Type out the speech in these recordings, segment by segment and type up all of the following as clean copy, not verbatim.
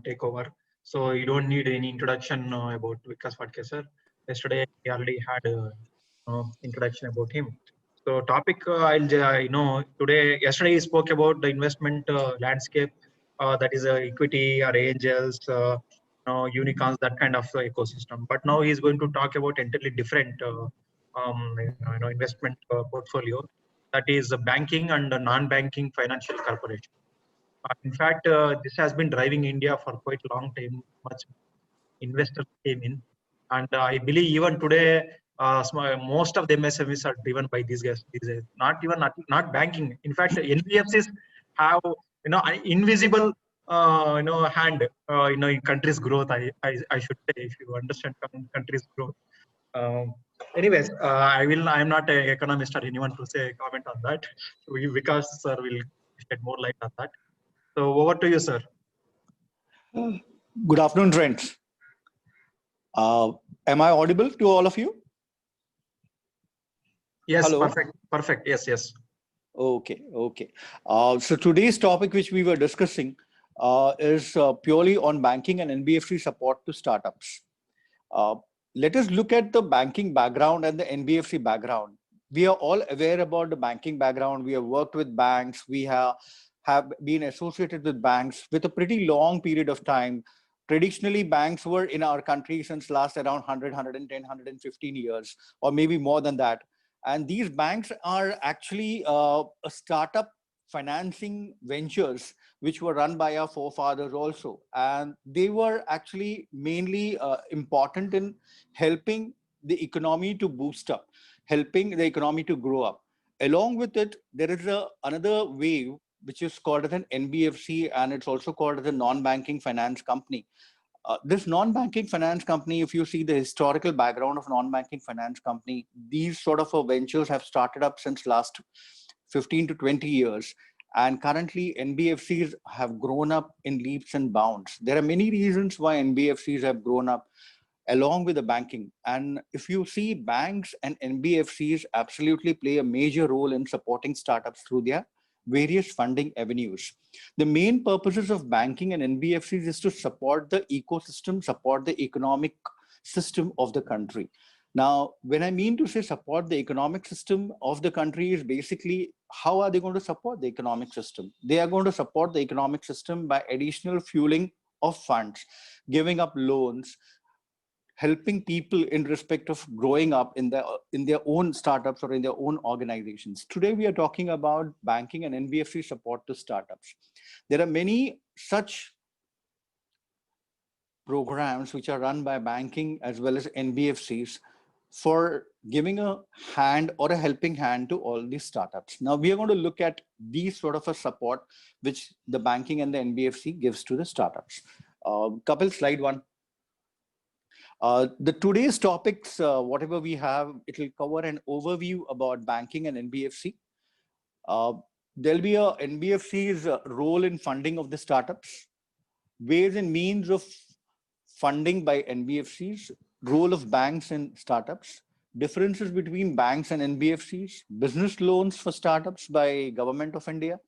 take over. So you don't need any introduction about Vikas Phadke sir. Yesterday we already had introduction about him. So topic today yesterday he spoke about the investment landscape, that is equity or angels, unicorns, that kind of ecosystem. But now he's going to talk about entirely different investment portfolio, that is banking and non-banking financial corporation. In fact, this has been driving India for quite a long time. Much investors came in, and I believe even today, most of the MSMEs are driven by these guys. Not banking. In fact, NBFCs have an invisible hand in countries' growth. I should say, if you understand countries' growth. Um, anyways, I'm not an economist or anyone to say comment on that. Vikas sir will shed more light on that. So over to you, sir. Good afternoon, friends. Am I audible to all of you? Yes, hello. Perfect. Yes. Okay. So today's topic, which we were discussing, is purely on banking and NBFC support to startups. Let us look at the banking background and the NBFC background. We are all aware about the banking background. We have worked with banks. We have been associated with banks with a pretty long period of time. Traditionally, banks were in our country since last around 100, 110, 115 years, or maybe more than that. And these banks are actually a startup financing ventures which were run by our forefathers also. And they were actually mainly important in helping the economy to boost up, helping the economy to grow up. Along with it, there is another wave which is called as an NBFC, and it's also called as a non-banking finance company. This non-banking finance company, if you see the historical background of non-banking finance company, these sort of ventures have started up since last 15 to 20 years. And currently NBFCs have grown up in leaps and bounds. There are many reasons why NBFCs have grown up along with the banking. And if you see, banks and NBFCs absolutely play a major role in supporting startups through their various funding avenues. The main purposes of banking and NBFCs is to support the ecosystem, support the economic system of the country. Now, when I mean to say support the economic system of the country is basically, how are they going to support the economic system? They are going to support the economic system by additional fueling of funds, giving up loans, helping people in respect of growing up in their own startups or in their own organizations. Today, we are talking about banking and NBFC support to startups. There are many such programs which are run by banking as well as NBFCs for giving a hand or a helping hand to all these startups. Now, we are going to look at these sort of a support which the banking and the NBFC gives to the startups. Kapil, slide one. The today's topics, whatever we have, it will cover an overview about banking and NBFC. There'll be a NBFC's role in funding of the startups, ways and means of funding by NBFCs, role of banks in startups, differences between banks and NBFCs, business loans for startups by Government of India,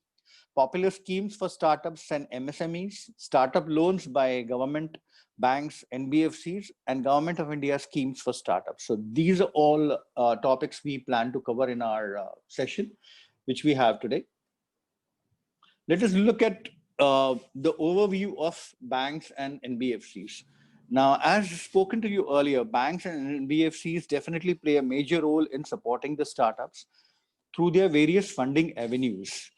popular schemes for startups and MSMEs, startup loans by government, banks, NBFCs, and Government of India schemes for startups. So these are all topics we plan to cover in our session, which we have today. Let us look at the overview of banks and NBFCs. Now, as spoken to you earlier, banks and NBFCs definitely play a major role in supporting the startups through their various funding avenues.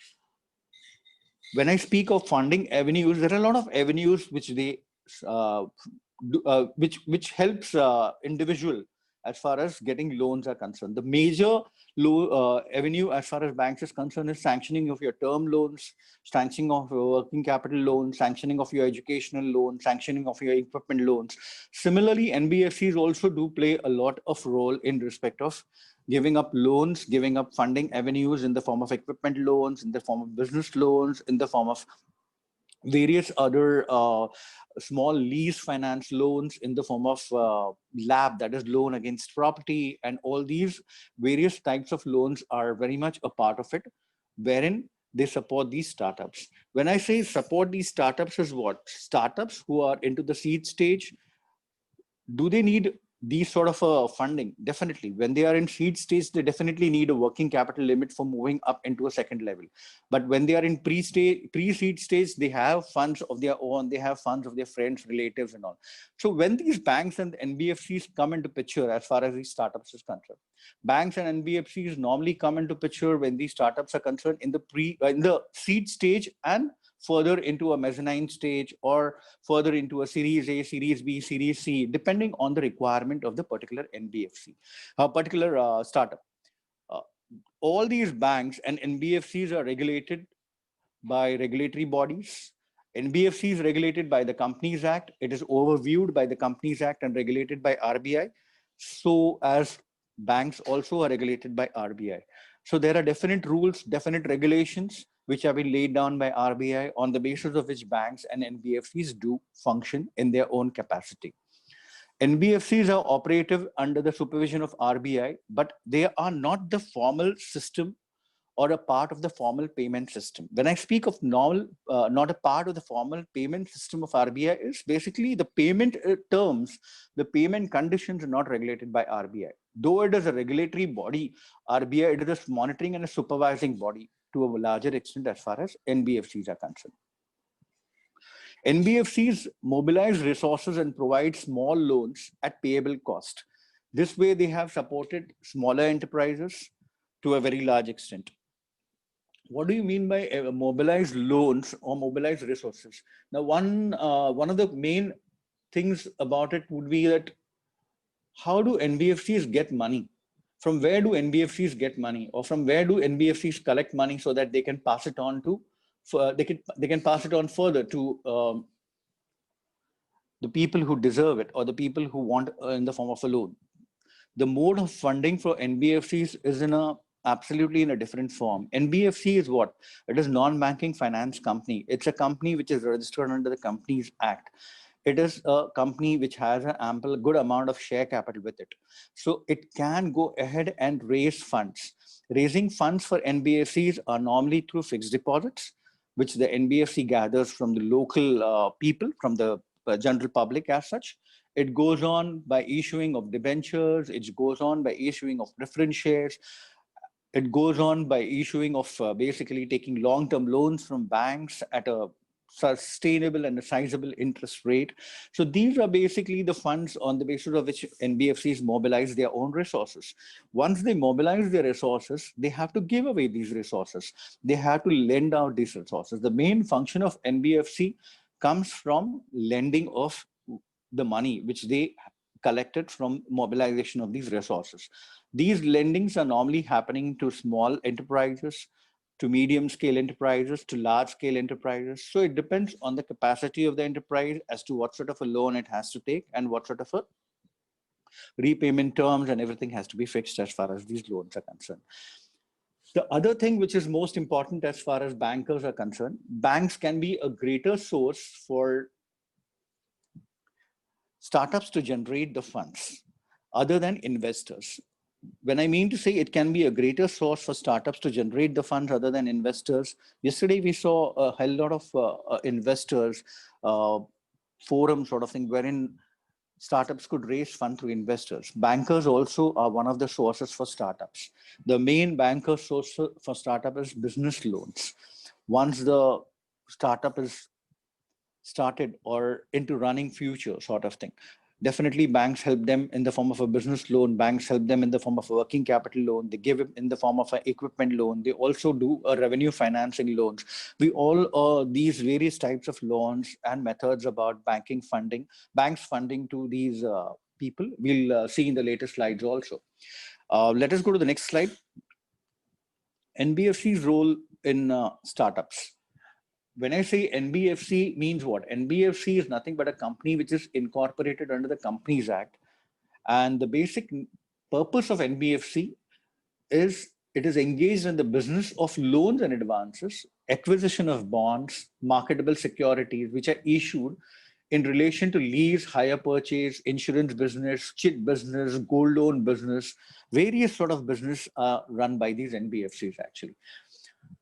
When I speak of funding avenues, there are a lot of avenues which they which helps individual as far as getting loans are concerned. The major avenue as far as banks is concerned is sanctioning of your term loans, sanctioning of your working capital loans, sanctioning of your educational loans, sanctioning of your equipment loans. Similarly, NBFCs also do play a lot of role in respect of giving up loans, giving up funding avenues in the form of equipment loans, in the form of business loans, in the form of various other small lease finance loans, in the form of LAP, that is loan against property, and all these various types of loans are very much a part of it, wherein they support these startups. When I say support these startups is what? Startups who are into the seed stage, do they need these sort of funding? Definitely. When they are in seed stage, they definitely need a working capital limit for moving up into a second level. But when they are in pre-seed stage, they have funds of their own, they have funds of their friends, relatives and all. So when these banks and NBFCs come into picture as far as these startups is concerned, banks and NBFCs normally come into picture when these startups are concerned in the seed stage and further into a mezzanine stage or further into a Series A, Series B, Series C, depending on the requirement of the particular NBFC, a particular startup. Uh, all these banks and NBFCs are regulated by regulatory bodies. NBFC is regulated by the Companies Act. It is overviewed by the Companies Act and regulated by RBI. So as banks also are regulated by RBI. So there are definite rules, definite regulations, which have been laid down by RBI on the basis of which banks and NBFCs do function in their own capacity. NBFCs are operative under the supervision of RBI, but they are not the formal system or a part of the formal payment system. When I speak of normal, not a part of the formal payment system of RBI, is basically the payment terms, the payment conditions are not regulated by RBI. Though it is a regulatory body, RBI, it is a monitoring and a supervising body to a larger extent as far as NBFCs are concerned. NBFCs mobilize resources and provide small loans at payable cost. This way, they have supported smaller enterprises to a very large extent. What do you mean by mobilize loans or mobilize resources? Now, one of the main things about it would be that how do NBFCs get money? From where do NBFCs get money, or from where do NBFCs collect money so that they can pass it on to, they can pass it on further to the people who deserve it or the people who want in the form of a loan? The mode of funding for NBFCs is absolutely in a different form. NBFC is what? It is non-banking finance company. It's a company which is registered under the Companies Act. It is a company which has an ample, good amount of share capital with it. So it can go ahead and raise funds. Raising funds for NBFCs are normally through fixed deposits, which the NBFC gathers from the local people, from the general public as such. It goes on by issuing of debentures. It goes on by issuing of preference shares. It goes on by issuing of basically taking long-term loans from banks at a sustainable and a sizable interest rate. So these are basically the funds on the basis of which NBFCs mobilize their own resources. Once they mobilize their resources, they have to give away these resources. They have to lend out these resources. The main function of NBFC comes from lending of the money which they collected from mobilization of these resources. These lendings are normally happening to small enterprises, to medium scale enterprises, to large scale enterprises. So it depends on the capacity of the enterprise as to what sort of a loan it has to take and what sort of a repayment terms, and everything has to be fixed as far as these loans are concerned. The other thing which is most important as far as bankers are concerned, banks can be a greater source for startups to generate the funds other than investors. When I mean to say it can be a greater source for startups to generate the funds other than investors, yesterday we saw a hell lot of investors forum sort of thing wherein startups could raise funds through investors. Bankers also are one of the sources for startups. The main banker source for startup is business loans. Once the startup is started or into running future sort of thing, definitely banks help them in the form of a business loan. Banks help them in the form of a working capital loan. They give it in the form of an equipment loan. They also do a revenue financing loans. We all these various types of loans and methods about banking funding, banks funding to these people, we'll see in the later slides also. Let us go to the next slide. NBFC's role in startups. When I say NBFC means what? NBFC is nothing but a company which is incorporated under the Companies Act. And the basic purpose of NBFC is it is engaged in the business of loans and advances, acquisition of bonds, marketable securities, which are issued in relation to lease, hire purchase, insurance business, chit business, gold loan business, various sort of business are run by these NBFCs actually.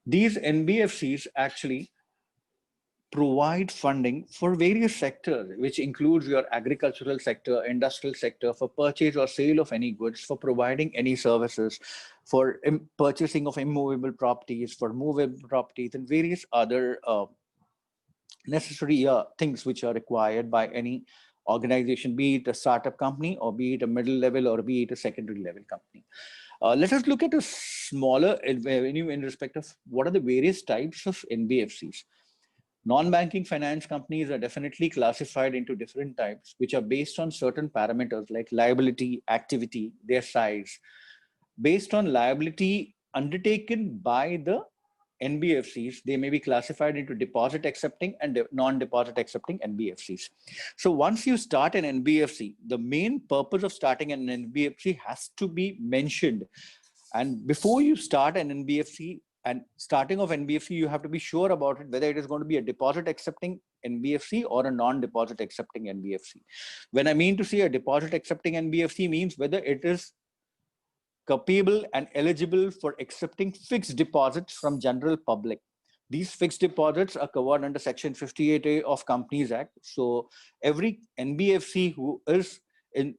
These NBFCs actually provide funding for various sectors, which includes your agricultural sector, industrial sector, for purchase or sale of any goods, for providing any services, for purchasing of immovable properties, for movable properties, and various other necessary things which are required by any organization, be it a startup company or be it a middle level or be it a secondary level company. Let us look at a smaller avenue in respect of what are the various types of NBFCs. Non-banking finance companies are definitely classified into different types, which are based on certain parameters like liability, activity, their size. Based on liability undertaken by the NBFCs, they may be classified into deposit accepting and non-deposit accepting NBFCs. So once you start an NBFC, the main purpose of starting an NBFC has to be mentioned. And before you start an NBFC, and starting of NBFC, you have to be sure about it, whether it is going to be a deposit accepting NBFC or a non-deposit accepting NBFC. When I mean to say a deposit accepting NBFC means whether it is capable and eligible for accepting fixed deposits from general public. These fixed deposits are covered under Section 58A of Companies Act. So every NBFC who is in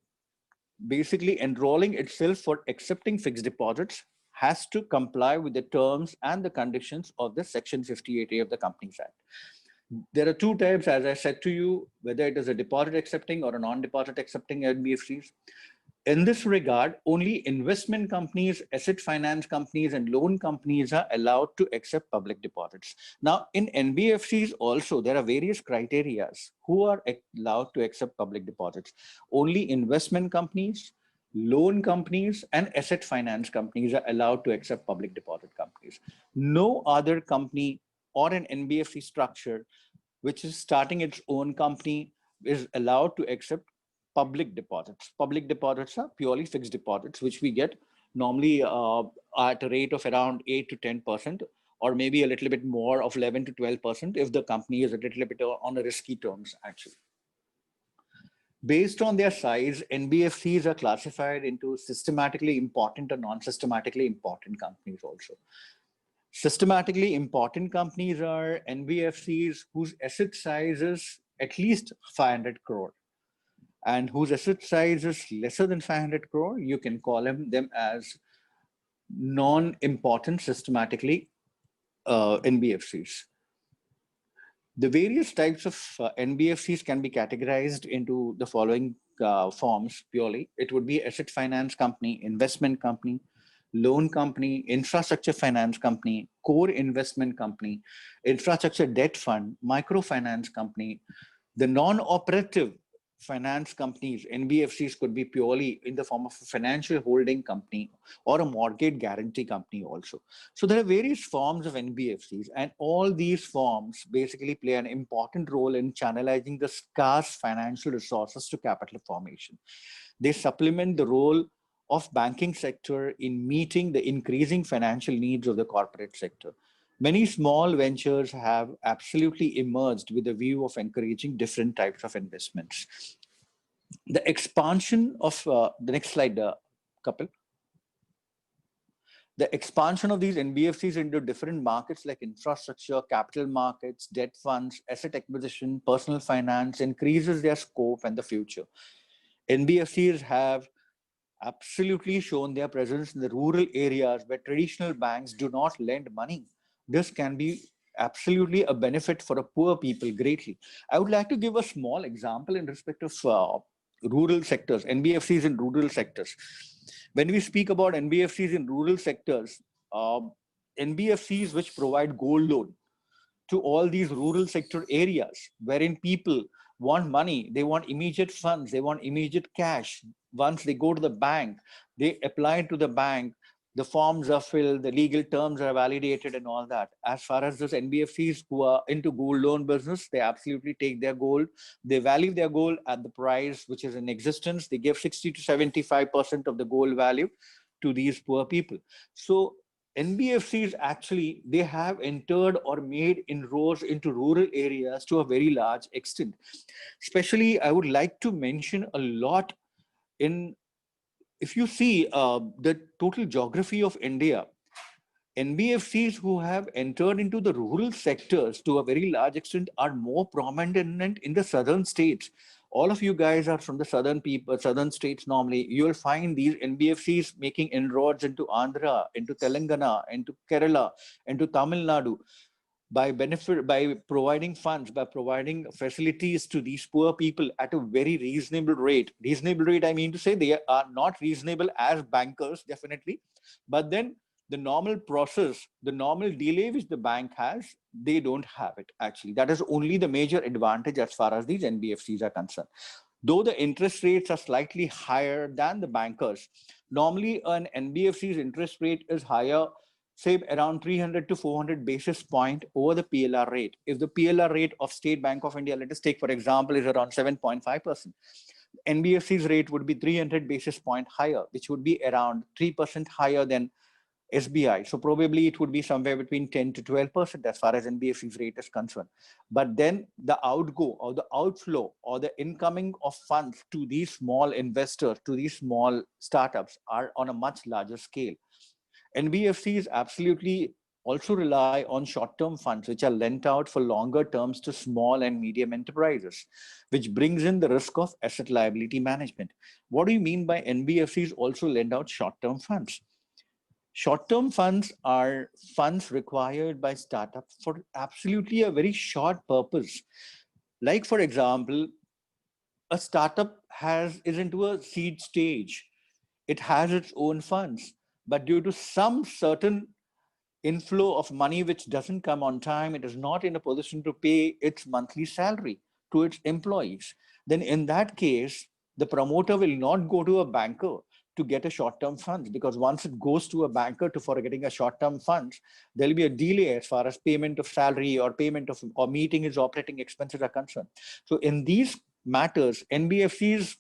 basically enrolling itself for accepting fixed deposits has to comply with the terms and the conditions of the Section 58A of the Companies Act. There are two types, as I said to you, whether it is a deposit accepting or a non-deposit accepting NBFCs. In this regard, only investment companies, asset finance companies, and loan companies are allowed to accept public deposits. Now, in NBFCs also, there are various criteria who are allowed to accept public deposits. Only investment companies, loan companies, and asset finance companies are allowed to accept public deposit companies. No other company or an NBFC structure which is starting its own company is allowed to accept public deposits. Public deposits are purely fixed deposits, which we get normally at a rate of around 8 to 10%, or maybe a little bit more of 11 to 12% if the company is a little bit on a risky terms, actually. Based on their size, NBFCs are classified into systematically important or non-systematically important companies also. Systematically important companies are NBFCs whose asset size is at least 500 crore. And whose asset size is lesser than 500 crore, you can call them as non-important systematically NBFCs. The various types of NBFCs can be categorized into the following forms purely. It would be asset finance company, investment company, loan company, infrastructure finance company, core investment company, infrastructure debt fund, microfinance company. The non-operative finance companies, NBFCs, could be purely in the form of a financial holding company or a mortgage guarantee company also. So there are various forms of NBFCs, and all these forms basically play an important role in channelizing the scarce financial resources to capital formation. They supplement the role of banking sector in meeting the increasing financial needs of the corporate sector. Many small ventures have absolutely emerged with a view of encouraging different types of investments. The expansion of, the next slide, Kapil. The expansion of these NBFCs into different markets like infrastructure, capital markets, debt funds, asset acquisition, personal finance increases their scope and the future. NBFCs have absolutely shown their presence in the rural areas where traditional banks do not lend money. This can be absolutely a benefit for the poor people greatly. I would like to give a small example in respect of rural sectors, NBFCs in rural sectors. When we speak about NBFCs in rural sectors, NBFCs which provide gold loan to all these rural sector areas wherein people want money, they want immediate funds, they want immediate cash. Once they go to the bank, they apply to the bank, the forms are filled, the legal terms are validated and all that. As far as those NBFCs who are into gold loan business, they absolutely take their gold, they value their gold at the price which is in existence, they give 60 to 75% of the gold value to these poor people. So NBFCs actually, they have entered or made inroads into rural areas to a very large extent. Especially, I would like to mention a lot in, if you see the total geography of India, NBFCs who have entered into the rural sectors to a very large extent are more prominent in the southern states. All of you guys are from the southern states normally. You will find these NBFCs making inroads into Andhra, into Telangana, into Kerala, into Tamil Nadu by providing funds, by providing facilities to these poor people at a very reasonable rate. Reasonable rate, I mean to say they are not reasonable as bankers, definitely, but then the normal process, the normal delay which the bank has, they don't have it actually. That is only the major advantage as far as these NBFCs are concerned. Though the interest rates are slightly higher than the bankers, normally an NBFC's interest rate is higher, say around 300 to 400 basis point over the PLR rate. If the PLR rate of State Bank of India, let us take for example, is around 7.5%, NBFC's rate would be 300 basis point higher, which would be around 3% higher than SBI. So probably it would be somewhere between 10 to 12% as far as NBFC's rate is concerned. But then the outgo or the outflow or the incoming of funds to these small investors, to these small startups are on a much larger scale. NBFCs absolutely also rely on short-term funds, which are lent out for longer terms to small and medium enterprises, which brings in the risk of asset liability management. What do you mean by NBFCs also lend out short-term funds? Short-term funds are funds required by startups for absolutely a very short purpose. Like, for example, a startup is into a seed stage. It has its own funds, but due to some certain inflow of money which doesn't come on time, it is not in a position to pay its monthly salary to its employees. Then in that case, the promoter will not go to a banker to get a short-term funds, because once it goes to a banker for getting a short-term funds, there'll be a delay as far as payment of salary or payment of or meeting his operating expenses are concerned. So in these matters, NBFCs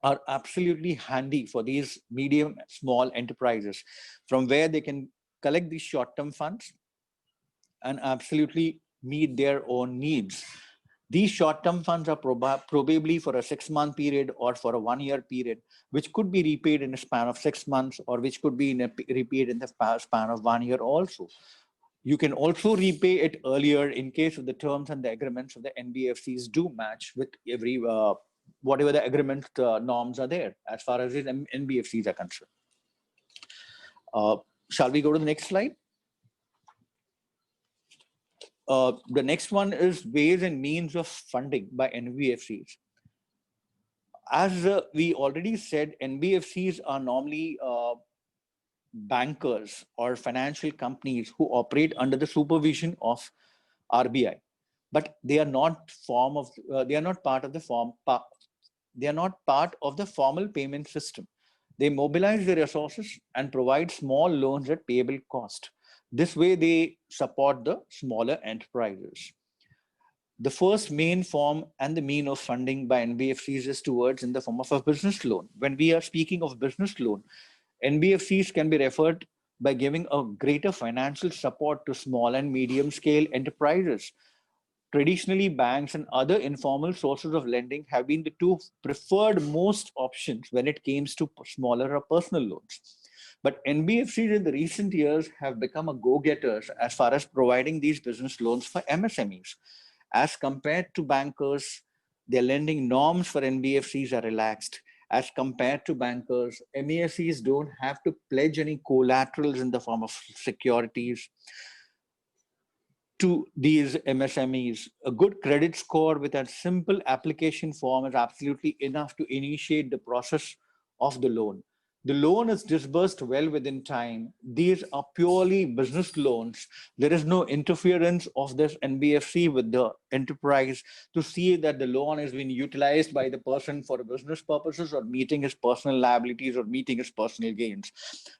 are absolutely handy for these medium, small enterprises, from where they can collect these short-term funds and absolutely meet their own needs. These short-term funds are probably for a 6-month period or for a 1-year period, which could be repaid in a span of 6 months, or which could be repaid in the span of 1 year also. You can also repay it earlier in case of the terms and the agreements of the NBFCs do match with every whatever the agreement norms are there as far as the NBFCs are concerned. Shall we go to the next slide? The next one is ways and means of funding by NBFCs. As we already said, NBFCs are normally bankers or financial companies who operate under the supervision of RBI, but they are not part of the formal payment system. They mobilize their resources and provide small loans at payable cost. This way, they support the smaller enterprises. The first main form and the mean of funding by NBFCs is towards in the form of a business loan. When we are speaking of business loan, NBFCs can be referred by giving a greater financial support to small and medium scale enterprises. Traditionally, banks and other informal sources of lending have been the two preferred most options when it comes to smaller or personal loans. But NBFCs in the recent years have become a go-getters as far as providing these business loans for MSMEs. As compared to bankers, their lending norms for NBFCs are relaxed. As compared to bankers, NBFCs don't have to pledge any collaterals in the form of securities to these MSMEs. A good credit score with a simple application form is absolutely enough to initiate the process of the loan. The loan is disbursed well within time. These are purely business loans. There is no interference of this NBFC with the enterprise to see that the loan is being utilized by the person for business purposes or meeting his personal liabilities or meeting his personal gains.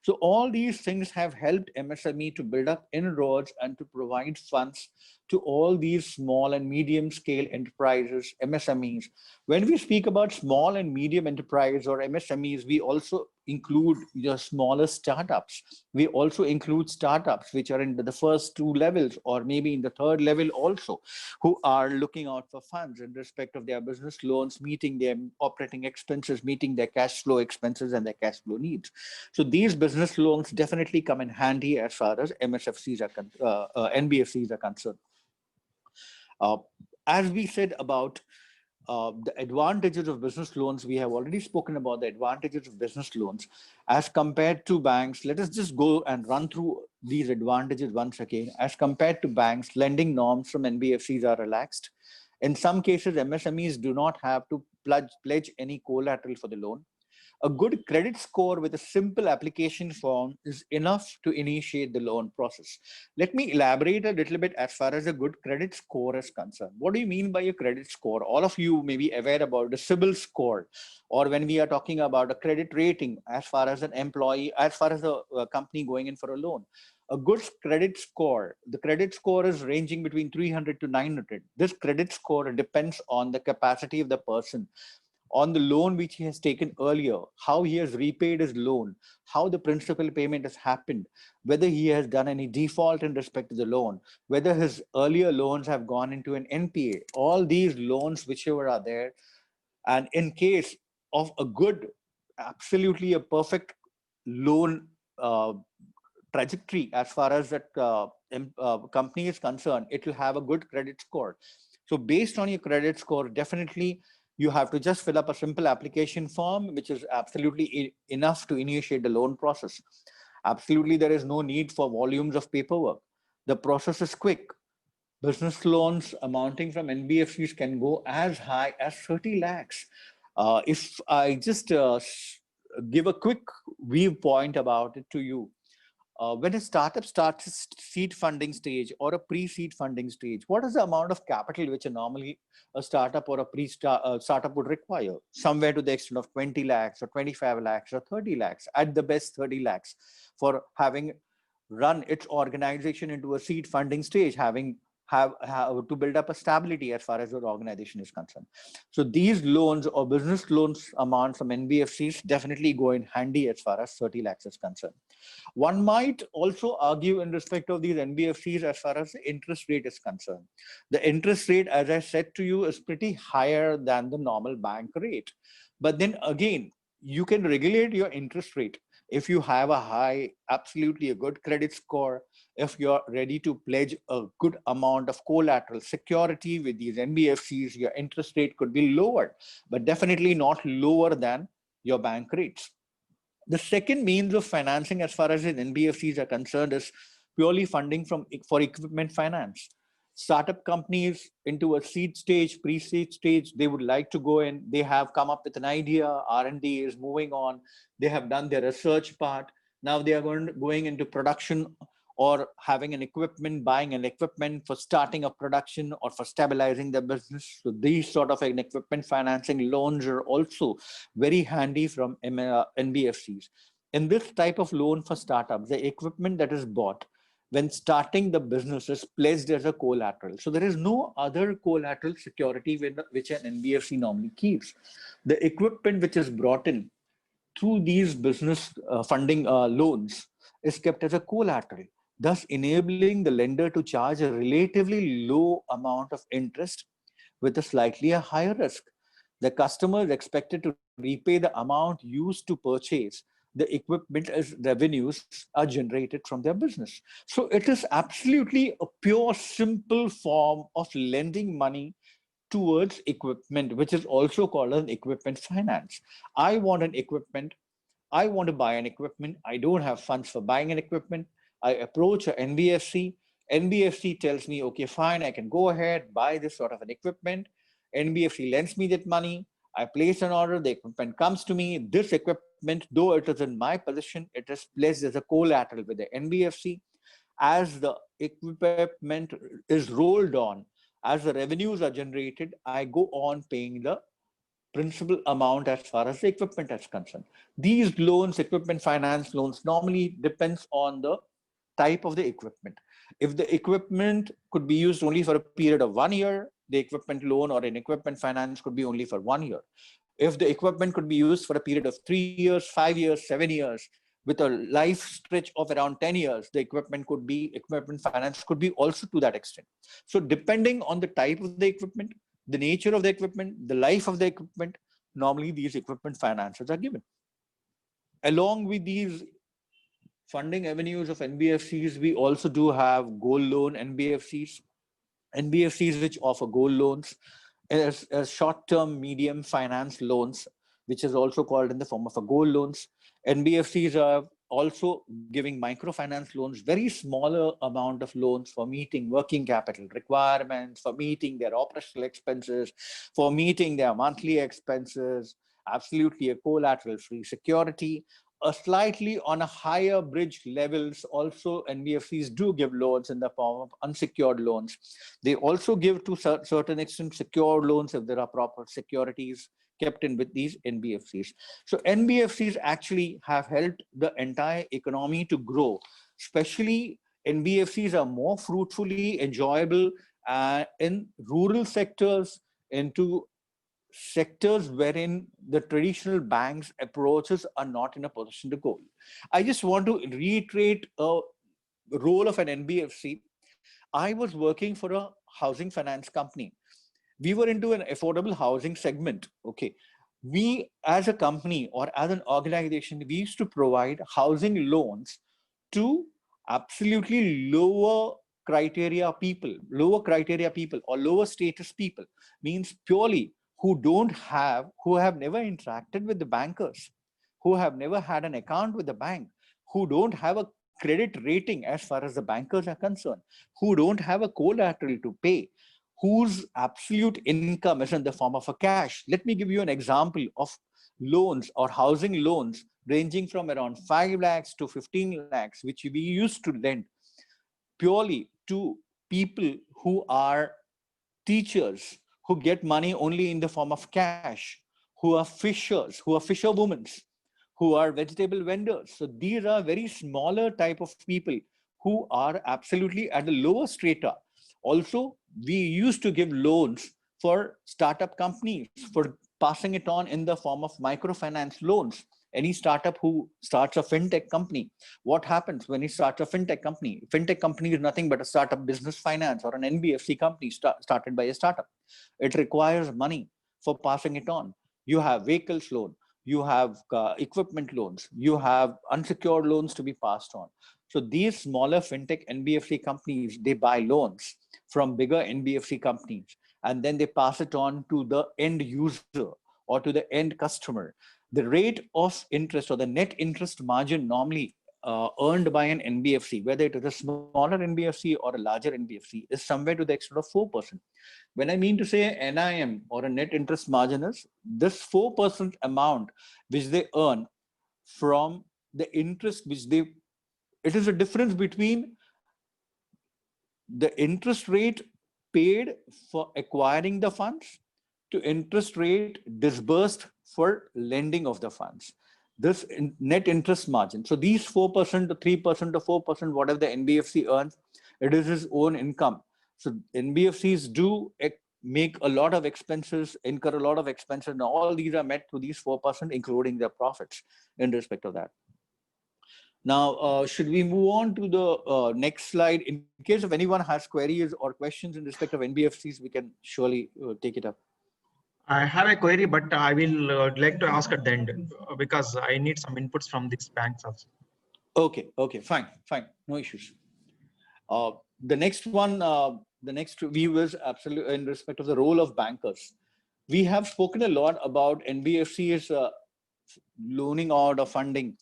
So all these things have helped MSME to build up inroads and to provide funds to all these small and medium scale enterprises, MSMEs. When we speak about small and medium enterprise or MSMEs, we also include your smaller startups. We also include startups which are in the first two levels or maybe in the third level also, who are looking out for funds in respect of their business loans, meeting their operating expenses, meeting their cash flow expenses and their cash flow needs. So these business loans definitely come in handy as far as MSFCs are NBFCs are concerned. As we said about the advantages of business loans, we have already spoken about the advantages of business loans as compared to banks. Let us just go and run through these advantages once again. As compared to banks, lending norms from NBFCs are relaxed. In some cases, MSMEs do not have to pledge any collateral for the loan. A good credit score with a simple application form is enough to initiate the loan process. Let me elaborate a little bit as far as a good credit score is concerned. What do you mean by a credit score? All of you may be aware about the CIBIL score, or when we are talking about a credit rating as far as an employee, as far as a company going in for a loan. A good credit score, the credit score is ranging between 300 to 900. This credit score depends on the capacity of the person, on the loan which he has taken earlier, how he has repaid his loan, how the principal payment has happened, whether he has done any default in respect to the loan, whether his earlier loans have gone into an NPA, all these loans whichever are there. And in case of a good, absolutely a perfect loan trajectory as far as that company is concerned, it will have a good credit score. So based on your credit score, definitely you have to just fill up a simple application form, which is absolutely enough to initiate the loan process. Absolutely, there is no need for volumes of paperwork. The process is quick. Business loans amounting from NBFCs can go as high as 30 lakhs. If I just give a quick viewpoint about it to you, when a startup starts a seed funding stage or a pre-seed funding stage, what is the amount of capital which normally a startup or a startup would require? Somewhere to the extent of 20 lakhs or 25 lakhs or 30 lakhs, at the best 30 lakhs, for having run its organization into a seed funding stage, having have to build up a stability as far as your organization is concerned. So these loans or business loans amount from NBFCs definitely go in handy as far as 30 lakhs is concerned. One might also argue in respect of these NBFCs as far as the interest rate is concerned. The interest rate, as I said to you, is pretty higher than the normal bank rate. But then again, you can regulate your interest rate if you have a high, absolutely a good credit score, if you're ready to pledge a good amount of collateral security with these NBFCs, your interest rate could be lower, but definitely not lower than your bank rates. The second means of financing as far as the NBFCs are concerned is purely funding for equipment finance. Startup companies into a seed stage, pre-seed stage, they would like to go in, they have come up with an idea, R&D is moving on, they have done their research part, now they are going into production or having an equipment, buying an equipment for starting a production or for stabilizing their business. So these sort of an equipment financing loans are also very handy from NBFCs. In this type of loan for startups, the equipment that is bought when starting the business is pledged as a collateral. So there is no other collateral security which an NBFC normally keeps. The equipment which is brought in through these business funding loans is kept as a collateral, thus enabling the lender to charge a relatively low amount of interest with a slightly higher risk. The customer is expected to repay the amount used to purchase the equipment as revenues are generated from their business. So it is absolutely a pure, simple form of lending money towards equipment, which is also called an equipment finance. I want an equipment. I want to buy an equipment. I don't have funds for buying an equipment. I approach an NBFC. NBFC tells me, okay, fine, I can go ahead, buy this sort of an equipment. NBFC lends me that money. I place an order, the equipment comes to me. This equipment, though it is in my possession, it is placed as a collateral with the NBFC. As the equipment is rolled on, as the revenues are generated, I go on paying the principal amount as far as the equipment is concerned. These loans, equipment finance loans, normally depends on the type of the equipment. If the equipment could be used only for a period of 1 year, the equipment loan or an equipment finance could be only for 1 year. If the equipment could be used for a period of 3 years, 5 years, 7 years, with a life stretch of around 10 years, the equipment finance could be also to that extent. So depending on the type of the equipment, the nature of the equipment, the life of the equipment, normally these equipment finances are given. Along with these funding avenues of NBFCs, we also do have gold loan NBFCs which offer gold loans as short-term medium finance loans, which is also called in the form of a gold loans. NBFCs are also giving microfinance loans, very smaller amount of loans for meeting working capital requirements, for meeting their operational expenses, for meeting their monthly expenses, absolutely a collateral-free security. Slightly on a higher bridge levels, also NBFCs do give loans in the form of unsecured loans. They also give to certain extent secured loans if there are proper securities kept in with these NBFCs. So NBFCs actually have helped the entire economy to grow. Especially NBFCs are more fruitfully enjoyable in rural sectors, into sectors wherein the traditional banks approaches are not in a position to go. I just want to reiterate a role of an NBFC. I was working for a housing finance company. We were into an affordable housing segment. Okay. We as a company or as an organization, we used to provide housing loans to absolutely lower criteria people or lower status people, means purely who have never interacted with the bankers, who have never had an account with the bank, who don't have a credit rating as far as the bankers are concerned, who don't have a collateral to pay, whose absolute income is in the form of a cash. Let me give you an example of loans or housing loans ranging from around 5 lakhs to 15 lakhs, which we used to lend purely to people who are teachers, who get money only in the form of cash, who are fishers, who are fisherwomen, who are vegetable vendors. So these are very smaller type of people who are absolutely at the lower strata. Also, we used to give loans for startup companies, for passing it on in the form of microfinance loans. Any startup who starts a fintech company, what happens when he starts a fintech company? Fintech company is nothing but a startup business finance or an NBFC company started by a startup. It requires money for passing it on. You have vehicles loan, you have equipment loans, you have unsecured loans to be passed on. So these smaller fintech NBFC companies, they buy loans from bigger NBFC companies, and then they pass it on to the end user or to the end customer. The rate of interest or the net interest margin normally earned by an NBFC, whether it is a smaller NBFC or a larger NBFC, is somewhere to the extent of 4%. When I mean to say NIM or a net interest margin is this 4% amount which they earn from the interest which they, it is a difference between the interest rate paid for acquiring the funds to interest rate disbursed for lending of the funds. This net interest margin. So these 4% to 3% or 4%, whatever the NBFC earns, it is his own income. So NBFCs do make a lot of expenses, incur a lot of expenses, and all these are met through these 4%, including their profits in respect of that. Now, should we move on to the next slide? In case if anyone has queries or questions in respect of NBFCs, we can surely take it up. I have a query, but I will like to ask at the end because I need some inputs from these banks also. Okay, fine, no issues. The next one, the next view is absolutely in respect of the role of bankers. We have spoken a lot about NBFCs loaning out or funding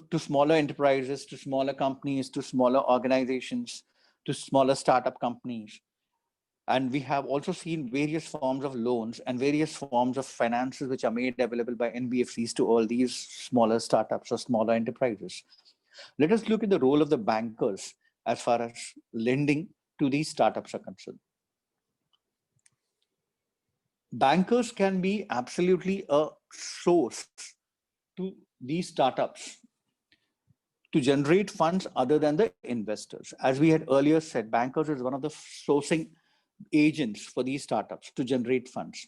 to smaller enterprises, to smaller companies, to smaller organizations, to smaller startup companies. And we have also seen various forms of loans and various forms of finances which are made available by NBFCs to all these smaller startups or smaller enterprises. Let us look at the role of the bankers as far as lending to these startups are concerned. Bankers can be absolutely a source to these startups to generate funds other than the investors. As we had earlier said, bankers is one of the sourcing agents for these startups to generate funds.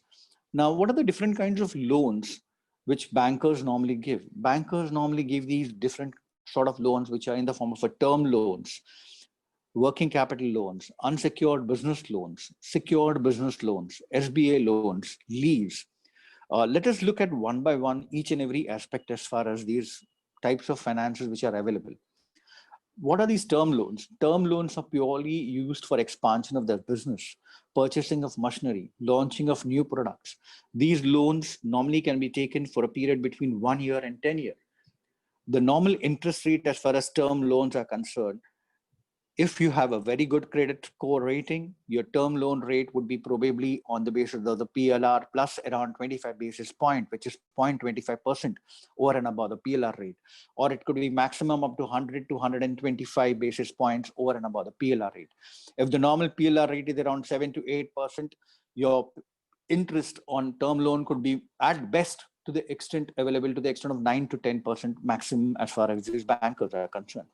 Now, what are the different kinds of loans which bankers normally give? Bankers normally give these different sort of loans, which are in the form of a term loans, working capital loans, unsecured business loans, secured business loans, SBA loans, leaves. Let us look at one by one each and every aspect as far as these types of finances which are available. What are these term loans? Term loans are purely used for expansion of their business, purchasing of machinery, launching of new products. These loans normally can be taken for a period between 1 year and 10 years. The normal interest rate as far as term loans are concerned, if you have a very good credit score rating, your term loan rate would be probably on the basis of the PLR plus around 25 basis point, which is 0.25% over and above the PLR rate. Or it could be maximum up to 100 to 125 basis points over and above the PLR rate. If the normal PLR rate is around 7 to 8%, your interest on term loan could be at best to the extent available to the extent of 9 to 10% maximum as far as these bankers are concerned.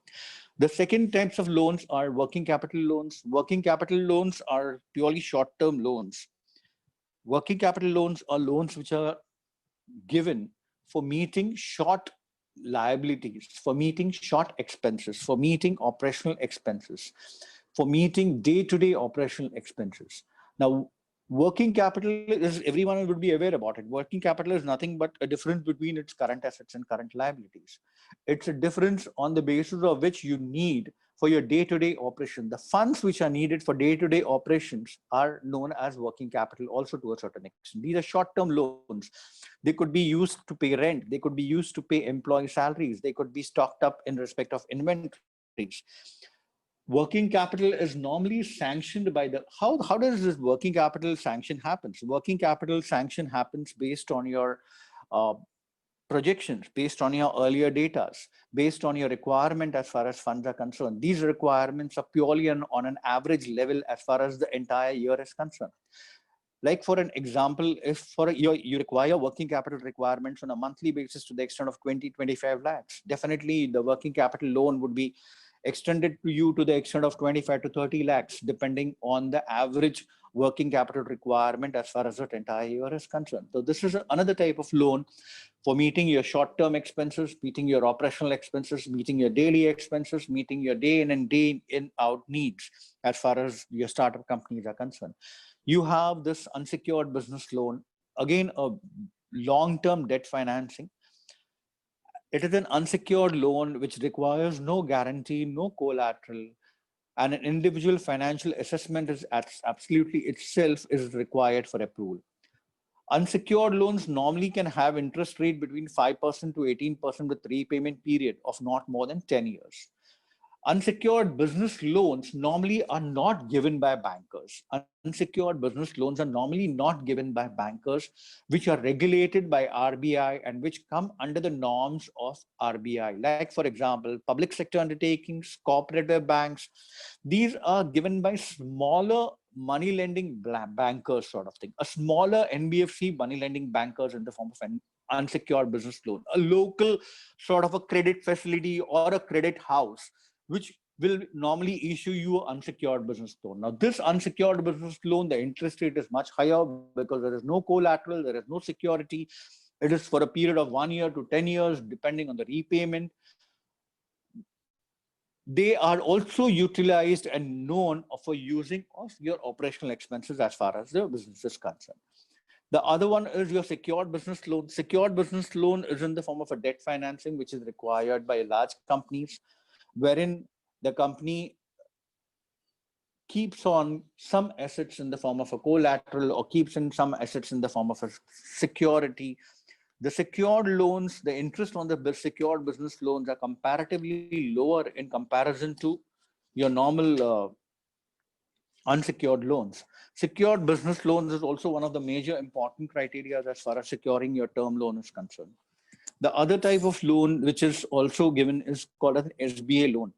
The second types of loans are working capital loans. Working capital loans are purely short-term loans. Working capital loans are loans which are given for meeting short liabilities, for meeting short expenses, for meeting operational expenses, for meeting day-to-day operational expenses. Now, working capital is, everyone would be aware about it. Working capital is nothing but a difference between its current assets and current liabilities. It's a difference on the basis of which you need for your day-to-day operation. The funds which are needed for day-to-day operations are known as working capital also to a certain extent. These are short-term loans. They could be used to pay rent. They could be used to pay employee salaries. They could be stocked up in respect of inventories. Working capital is normally sanctioned by the, how does this working capital sanction happens? Working capital sanction happens based on your projections, based on your earlier data, based on your requirement as far as funds are concerned. These requirements are purely on an average level as far as the entire year is concerned. Like for an example, if you require working capital requirements on a monthly basis to the extent of 20-25 lakhs, definitely the working capital loan would be extended to you to the extent of 25 to 30 lakhs, depending on the average working capital requirement as far as that entire year is concerned. So this is another type of loan for meeting your short-term expenses, meeting your operational expenses, meeting your daily expenses, meeting your day in and day in out needs as far as your startup companies are concerned. You have this unsecured business loan, again, a long-term debt financing. It is an unsecured loan which requires no guarantee, no collateral, and an individual financial assessment is absolutely itself is required for approval. Unsecured loans normally can have interest rate between 5% to 18% with repayment period of not more than 10 years. Unsecured business loans normally are not given by bankers. Unsecured business loans are normally not given by bankers, which are regulated by RBI and which come under the norms of RBI. Like, for example, public sector undertakings, cooperative banks. These are given by smaller money lending bankers sort of thing. A smaller NBFC money lending bankers in the form of an unsecured business loan. A local sort of a credit facility or a credit house, which will normally issue you an unsecured business loan. Now, this unsecured business loan, the interest rate is much higher because there is no collateral, there is no security. It is for a period of 1 year to 10 years, depending on the repayment. They are also utilized and known for using of your operational expenses as far as the business is concerned. The other one is your secured business loan. Secured business loan is in the form of a debt financing, which is required by large companies, wherein the company keeps on some assets in the form of a collateral or keeps in some assets in the form of a security. The secured loans, the interest on the secured business loans are comparatively lower in comparison to your normal unsecured loans. Secured business loans is also one of the major important criteria as far as securing your term loan is concerned. The other type of loan which is also given is called an SBA loan.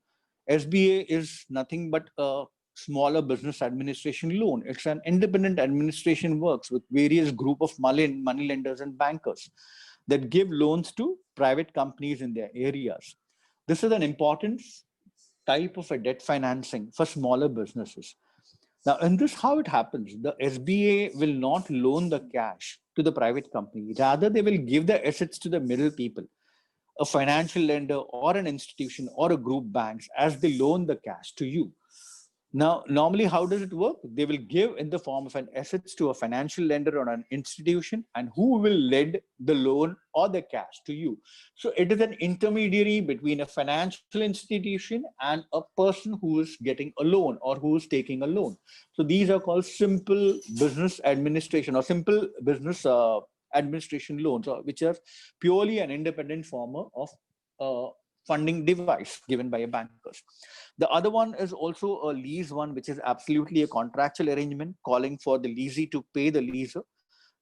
SBA is nothing but a smaller business administration loan. It's an independent administration works with various group of money lenders and bankers that give loans to private companies in their areas. This is an important type of a debt financing for smaller businesses. Now, in this, how it happens, the SBA will not loan the cash to the private company. Rather, they will give the assets to the middle people, a financial lender or an institution or a group banks, as they loan the cash to you. Now, normally, how does it work? They will give in the form of an assets to a financial lender or an institution, and who will lend the loan or the cash to you. So it is an intermediary between a financial institution and a person who is getting a loan or who is taking a loan. So these are called simple business administration or simple business administration loans, which are purely an independent form of funding device given by a bankers. The other one is also a lease one, which is absolutely a contractual arrangement calling for the leasee to pay the leaser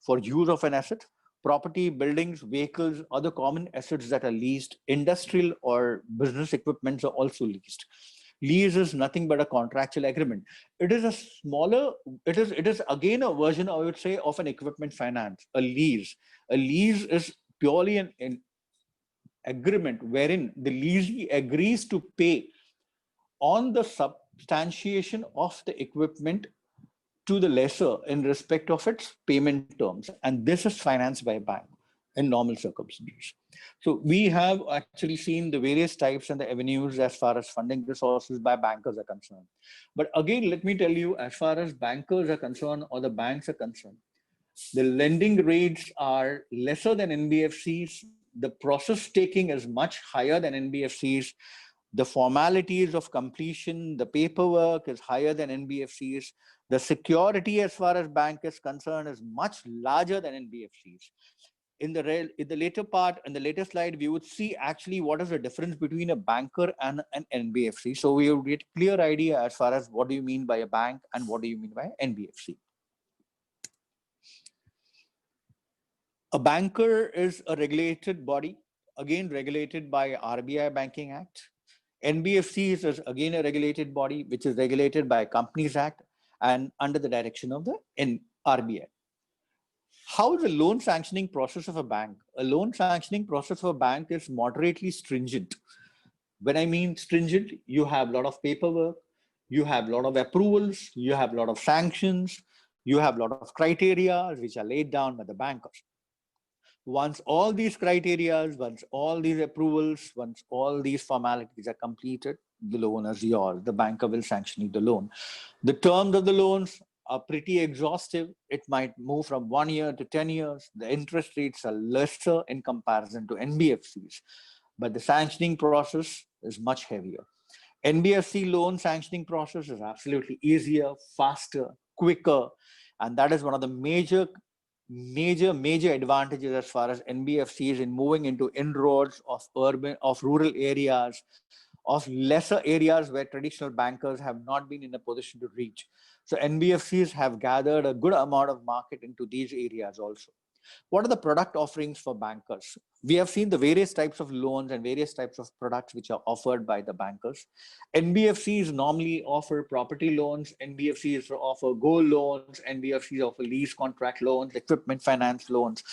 for use of an asset. Property, buildings, vehicles, other common assets that are leased, industrial or business equipments are also leased. Lease is nothing but a contractual agreement. It is a smaller, it is again a version, I would say, of an equipment finance, a lease. A lease is purely an agreement wherein the leasee agrees to pay on the substantiation of the equipment to the lessor in respect of its payment terms. And this is financed by a bank in normal circumstances. So we have actually seen the various types and the avenues as far as funding resources by bankers are concerned. But again, let me tell you, as far as bankers are concerned or the banks are concerned, the lending rates are lesser than NBFCs. The process taking is much higher than NBFCs. The formalities of completion, the paperwork is higher than NBFCs. The security as far as bank is concerned is much larger than NBFCs. In the later part, in the later slide, we would see actually what is the difference between a banker and an NBFC. So we will get clear idea as far as what do you mean by a bank and what do you mean by NBFC. A banker is a regulated body, again regulated by RBI Banking Act. NBFCs is again a regulated body, which is regulated by Companies Act and under the direction of the RBI. How is the loan sanctioning process of a bank? A loan sanctioning process of a bank is moderately stringent. When I mean stringent, you have a lot of paperwork, you have a lot of approvals, you have a lot of sanctions, you have a lot of criteria which are laid down by the bankers. Once all these criteria, once all these approvals, once all these formalities are completed, the loan is yours. The banker will sanction you the loan. The terms of the loans are pretty exhaustive. It might move from 1 year to 10 years. The interest rates are lesser in comparison to NBFCs, but the sanctioning process is much heavier. NBFC loan sanctioning process is absolutely easier, faster, quicker, and that is one of the major advantages as far as NBFCs in moving into inroads of urban, of rural areas, of lesser areas where traditional bankers have not been in a position to reach. So NBFCs have gathered a good amount of market into these areas also. What are the product offerings for bankers? We have seen the various types of loans and various types of products which are offered by the bankers. NBFCs normally offer property loans, NBFCs offer gold loans, NBFCs offer lease contract loans, equipment finance loans.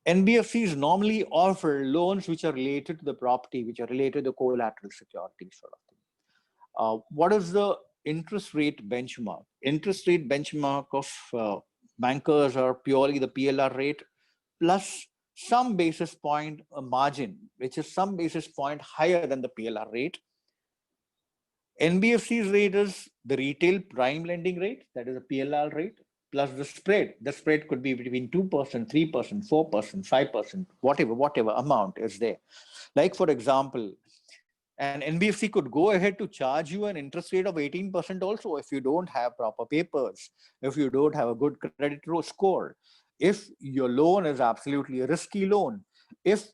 NBFCs normally offer loans which are related to the property, which are related to collateral security sort of thing. What is the interest rate benchmark? Interest rate benchmark of bankers are purely the PLR rate plus some basis point margin, which is some basis point higher than the PLR rate. NBFC's rate is the retail prime lending rate, that is a PLR rate, plus the spread. The spread could be between 2%, 3%, 4%, 5%, whatever amount is there. Like for example, an NBFC could go ahead to charge you an interest rate of 18% also if you don't have proper papers, if you don't have a good credit score, if your loan is absolutely a risky loan, if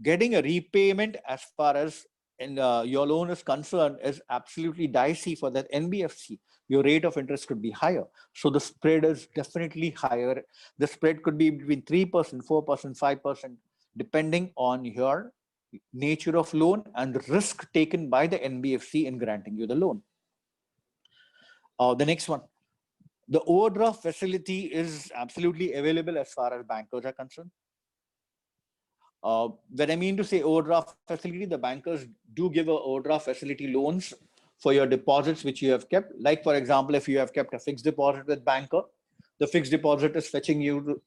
getting a repayment as far as your loan is concerned is absolutely dicey for that NBFC, your rate of interest could be higher. So the spread is definitely higher. The spread could be between 3%, 4%, 5%, depending on your nature of loan and the risk taken by the NBFC in granting you the loan. The next one, the overdraft facility is absolutely available as far as bankers are concerned. When I mean to say overdraft facility, the bankers do give a overdraft facility loans for your deposits which you have kept. Like for example, if you have kept a fixed deposit with banker, the fixed deposit is fetching you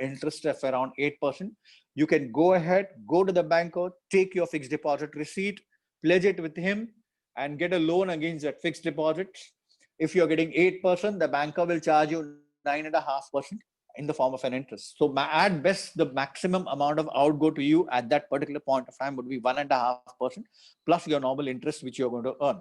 interest of around 8%. You can go ahead, go to the banker, take your fixed deposit receipt, pledge it with him, and get a loan against that fixed deposit. If you're getting 8%, the banker will charge you 9.5% in the form of an interest. So at best, the maximum amount of outgo to you at that particular point of time would be 1.5% plus your normal interest, which you're going to earn.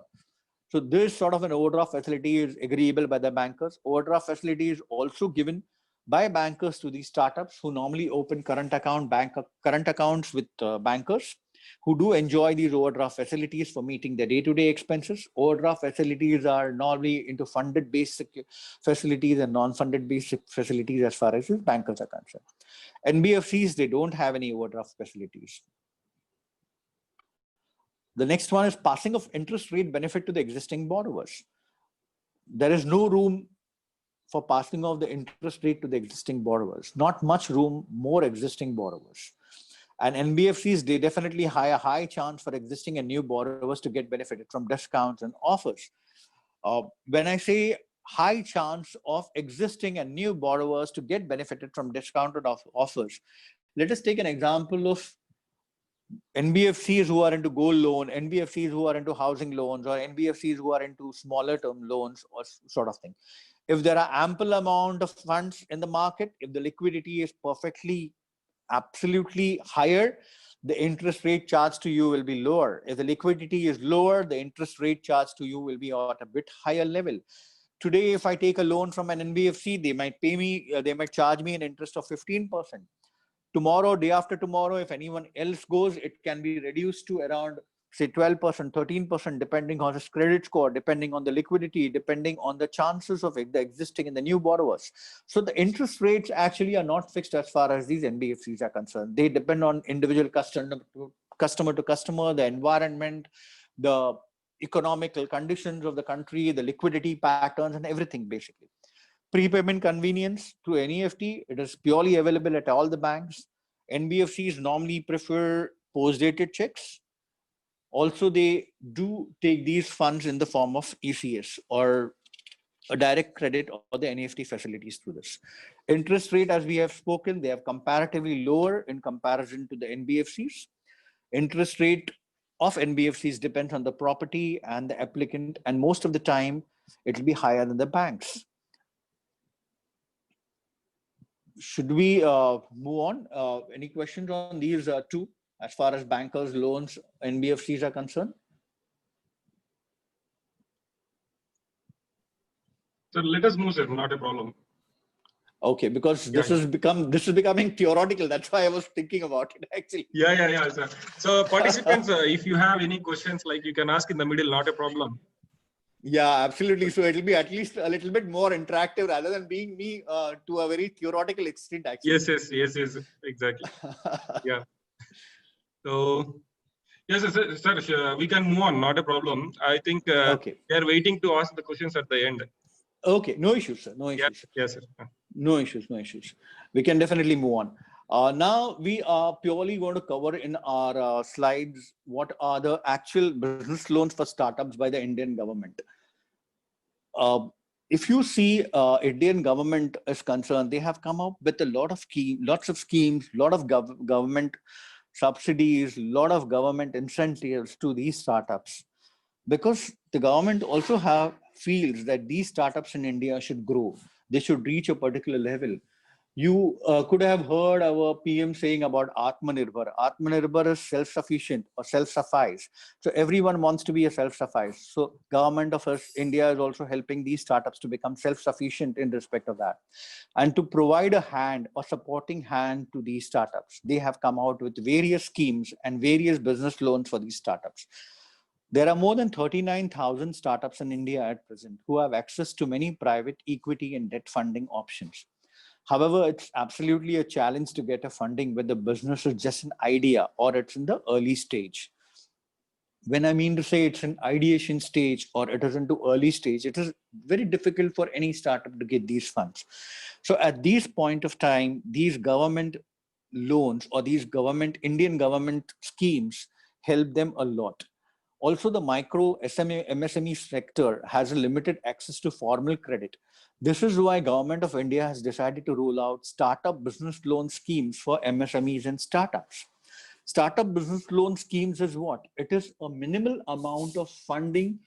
So this sort of an overdraft facility is agreeable by the bankers. Overdraft facility is also given by bankers to these startups who normally open current accounts with bankers, who do enjoy these overdraft facilities for meeting their day-to-day expenses. Overdraft facilities are normally into funded basic facilities and non-funded basic facilities as far as bankers are concerned. NBFCs, they don't have any overdraft facilities. The next one is passing of interest rate benefit to the existing borrowers. There is no room for passing of the interest rate to the existing borrowers. Not much room, more existing borrowers. And NBFCs, they definitely have a high chance for existing and new borrowers to get benefited from discounts and offers. When I say high chance of existing and new borrowers to get benefited from discounted offers, let us take an example of NBFCs who are into gold loan, NBFCs who are into housing loans, or NBFCs who are into smaller term loans or sort of thing. If there are ample amount of funds in the market, if the liquidity is perfectly, absolutely higher, the interest rate charged to you will be lower. If the liquidity is lower, the interest rate charged to you will be at a bit higher level. Today, if I take a loan from an NBFC, they might pay me, they might charge me an interest of 15%. Tomorrow, day after tomorrow, if anyone else goes, it can be reduced to around, say, 12%, 13%, depending on his credit score, depending on the liquidity, depending on the chances of the existing and the new borrowers. So the interest rates actually are not fixed as far as these NBFCs are concerned. They depend on individual customer to customer, the environment, the economical conditions of the country, the liquidity patterns, and everything basically. Prepayment convenience through NEFT, it is purely available at all the banks. NBFCs normally prefer post-dated checks. Also, they do take these funds in the form of ECS or a direct credit or the NEFT facilities through this. Interest rate, as we have spoken, they are comparatively lower in comparison to the NBFCs. Interest rate of NBFCs depends on the property and the applicant, and most of the time, it will be higher than the banks. Should we move on? Any questions on these two, as far as bankers, loans, NBFCs are concerned? So let us move, sir. Not a problem. Okay, because this is becoming theoretical. That's why I was thinking about it actually. Yeah, sir. So participants, if you have any questions, like you can ask in the middle. Not a problem. Yeah, absolutely. So it'll be at least a little bit more interactive rather than being me to a very theoretical extent, actually. Yes, exactly. Yeah. So, yes, sir, we can move on. Not a problem. I think okay. They are waiting to ask the questions at the end. Okay, no issues, sir. No issues. Yes, sir. No issues. We can definitely move on. Now we are purely going to cover in our slides what are the actual business loans for startups by the Indian government. If you see Indian government is concerned, they have come up with a lot of lots of schemes, lot of government subsidies, lot of government incentives to these startups, because the government also feels that these startups in India should grow. They should reach a particular level. You could have heard our PM saying about Atmanirbhar. Atmanirbhar is self-sufficient or self-suffice. So everyone wants to be a self-suffice. So government of India is also helping these startups to become self-sufficient in respect of that. And to provide a hand or supporting hand to these startups, they have come out with various schemes and various business loans for these startups. There are more than 39,000 startups in India at present who have access to many private equity and debt funding options. However, it's absolutely a challenge to get a funding when the business is just an idea or it's in the early stage. When I mean to say it's an ideation stage or it is into early stage, it is very difficult for any startup to get these funds. So at this point of time, these government loans or these Indian government schemes help them a lot. Also, the micro MSME sector has a limited access to formal credit. This is why Government of India has decided to roll out startup business loan schemes for MSMEs and startups. Startup business loan schemes is what? It is a minimal amount of funding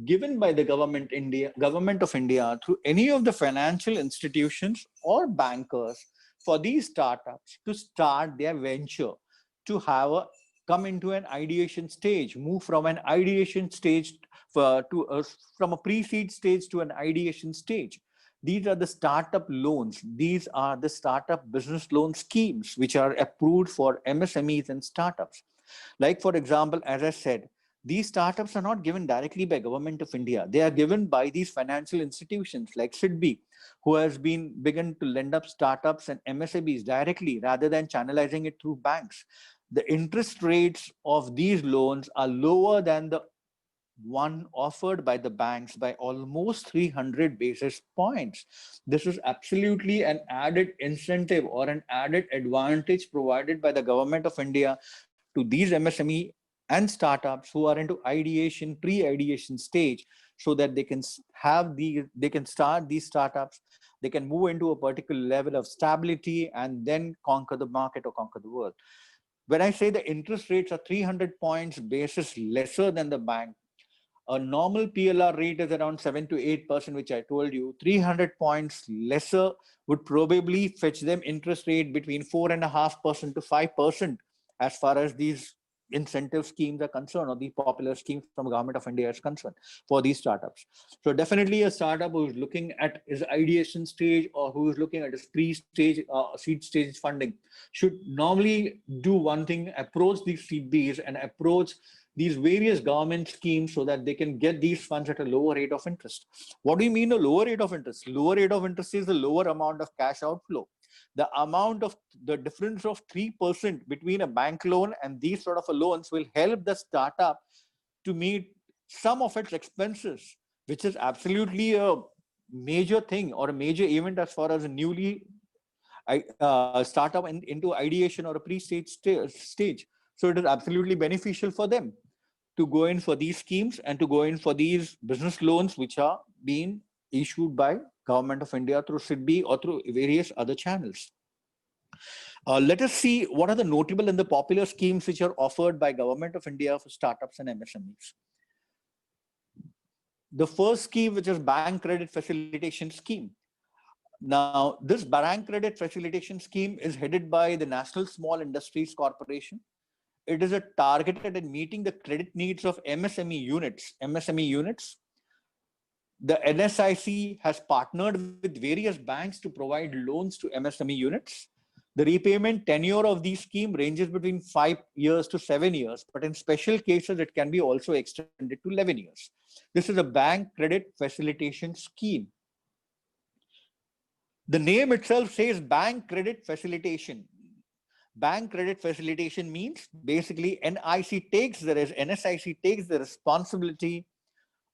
given by the Government of India through any of the financial institutions or bankers for these startups to start their venture, to come into an ideation stage, move from an ideation stage from a pre-seed stage to an ideation stage. These are the startup loans. These are the startup business loan schemes which are approved for MSMEs and startups. Like, for example, as I said, these startups are not given directly by Government of India. They are given by these financial institutions like SIDBI, who has begun to lend up startups and MSMEs directly rather than channelizing it through banks. The interest rates of these loans are lower than the one offered by the banks by almost 300 basis points. This is absolutely an added incentive or an added advantage provided by the Government of India to these MSME and startups who are into ideation, pre-ideation stage, so that they can start these startups, they can move into a particular level of stability and then conquer the market or conquer the world. When I say the interest rates are 300 points basis lesser than the bank, a normal PLR rate is around 7 to 8%, which I told you. 300 points lesser would probably fetch them interest rate between 4.5% to 5% as far as these incentive schemes are concerned, or the popular schemes from Government of India is concerned for these startups. So definitely a startup who is looking at his ideation stage or who is looking at his pre-stage seed stage funding should normally do one thing: approach these CBs and approach these various government schemes so that they can get these funds at a lower rate of interest. What do you mean a lower rate of interest? Lower rate of interest is the lower amount of cash outflow. The amount of the difference of 3% between a bank loan and these sort of loans will help the startup to meet some of its expenses, which is absolutely a major thing or a major event as far as a newly startup into ideation or a pre-stage stage. So it is absolutely beneficial for them to go in for these schemes and to go in for these business loans, which are being issued by Government of India through SIDBI or through various other channels. Let us see what are the notable and the popular schemes which are offered by Government of India for startups and MSMEs. The first scheme, which is Bank Credit Facilitation Scheme. Now, this Bank Credit Facilitation Scheme is headed by the National Small Industries Corporation. It is targeted at meeting the credit needs of MSME units. The NSIC has partnered with various banks to provide loans to MSME units. The repayment tenure of these scheme ranges between 5 years to 7 years, but in special cases, it can be also extended to 11 years. This is a Bank Credit Facilitation Scheme. The name itself says Bank Credit Facilitation. Bank credit facilitation means basically NSIC takes the responsibility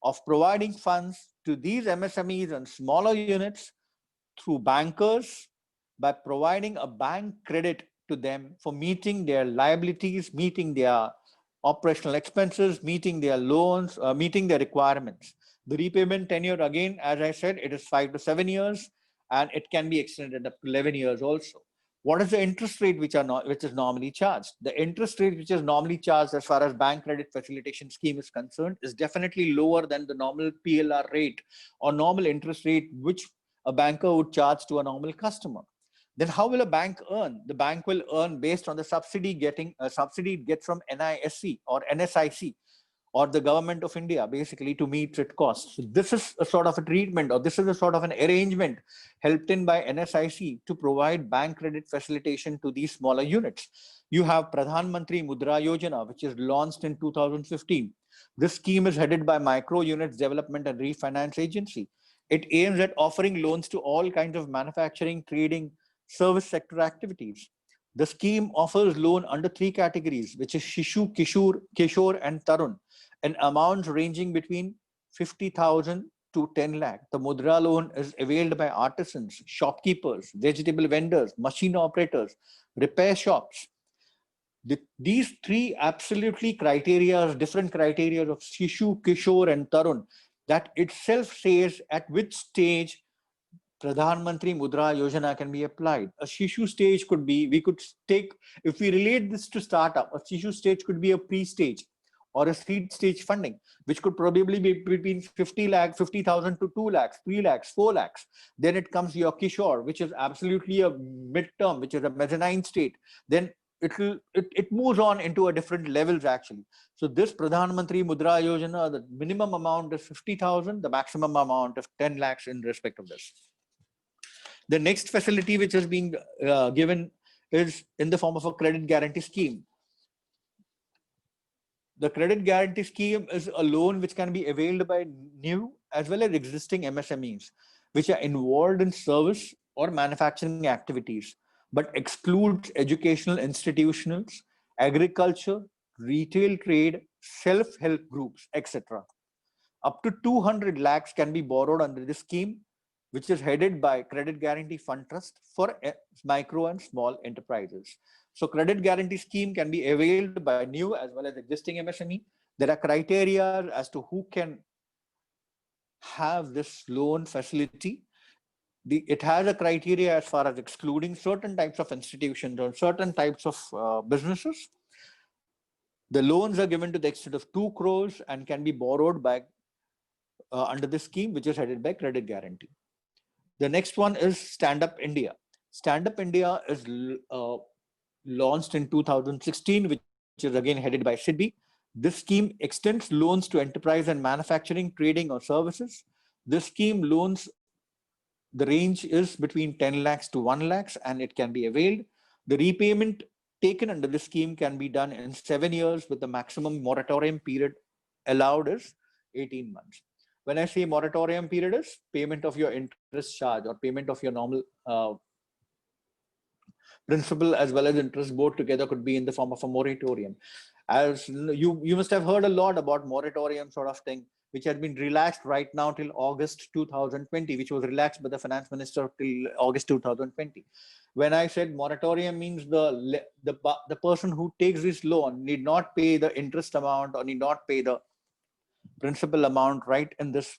of providing funds to these MSMEs and smaller units through bankers by providing a bank credit to them for meeting their liabilities, meeting their operational expenses, meeting their loans, meeting their requirements. The repayment tenure, again, as I said, it is 5 to 7 years, and it can be extended up to 11 years also. What is the interest rate which is normally charged? The interest rate which is normally charged as far as Bank Credit Facilitation Scheme is concerned is definitely lower than the normal PLR rate or normal interest rate which a banker would charge to a normal customer. Then how will a bank earn? The bank will earn based on the subsidy it gets from NISC or NSIC or the Government of India, basically, to meet its costs. So this is a sort of a treatment, or this is a sort of an arrangement helped in by NSIC to provide bank credit facilitation to these smaller units. You have Pradhan Mantri Mudra Yojana, which is launched in 2015. This scheme is headed by Micro Units Development and Refinance Agency. It aims at offering loans to all kinds of manufacturing, trading, service sector activities. The scheme offers loan under 3 categories, which is Shishu, Kishore, and Tarun, and amounts ranging between 50,000 to 10 lakh. The Mudra loan is availed by artisans, shopkeepers, vegetable vendors, machine operators, repair shops. These three absolutely different criteria of Shishu, Kishore and Tarun, that itself says at which stage Pradhan Mantri Mudra Yojana can be applied. A Shishu stage could be, we could take, if we relate this to startup, a Shishu stage could be a pre-stage or a seed stage funding, which could probably be between 50,000 to 2 lakhs, 3 lakhs, 4 lakhs. Then it comes your Kishore, which is absolutely a midterm, which is a mezzanine state. Then it moves on into a different levels actually. So this Pradhan Mantri Mudra Yojana, the minimum amount is 50,000, the maximum amount of 10 lakhs in respect of this. The next facility which is being given is in the form of a credit guarantee scheme. The credit guarantee scheme is a loan which can be availed by new as well as existing MSMEs, which are involved in service or manufacturing activities, but excludes educational institutions, agriculture, retail trade, self-help groups, etc. Up to 200 lakhs can be borrowed under this scheme, which is headed by Credit Guarantee Fund Trust for micro and small enterprises. So credit guarantee scheme can be availed by new as well as existing MSME. There are criteria as to who can have this loan facility. It has a criteria as far as excluding certain types of institutions or certain types of businesses. The loans are given to the extent of 2 crores and can be borrowed by under this scheme, which is headed by Credit Guarantee. The next one is Stand Up India. Stand Up India is launched in 2016, which is again headed by SIDBI. This scheme extends loans to enterprise and manufacturing, trading or services. This scheme loans, the range is between 10 lakhs to 1 lakhs and it can be availed. The repayment taken under this scheme can be done in 7 years with the maximum moratorium period allowed is 18 months. When I say moratorium period is payment of your interest charge or payment of your normal principal as well as interest both together could be in the form of a moratorium. As you must have heard a lot about moratorium sort of thing, which had been relaxed right now till August 2020, which was relaxed by the finance minister till August 2020. When I said moratorium means the person who takes this loan need not pay the interest amount or need not pay the principal amount right in this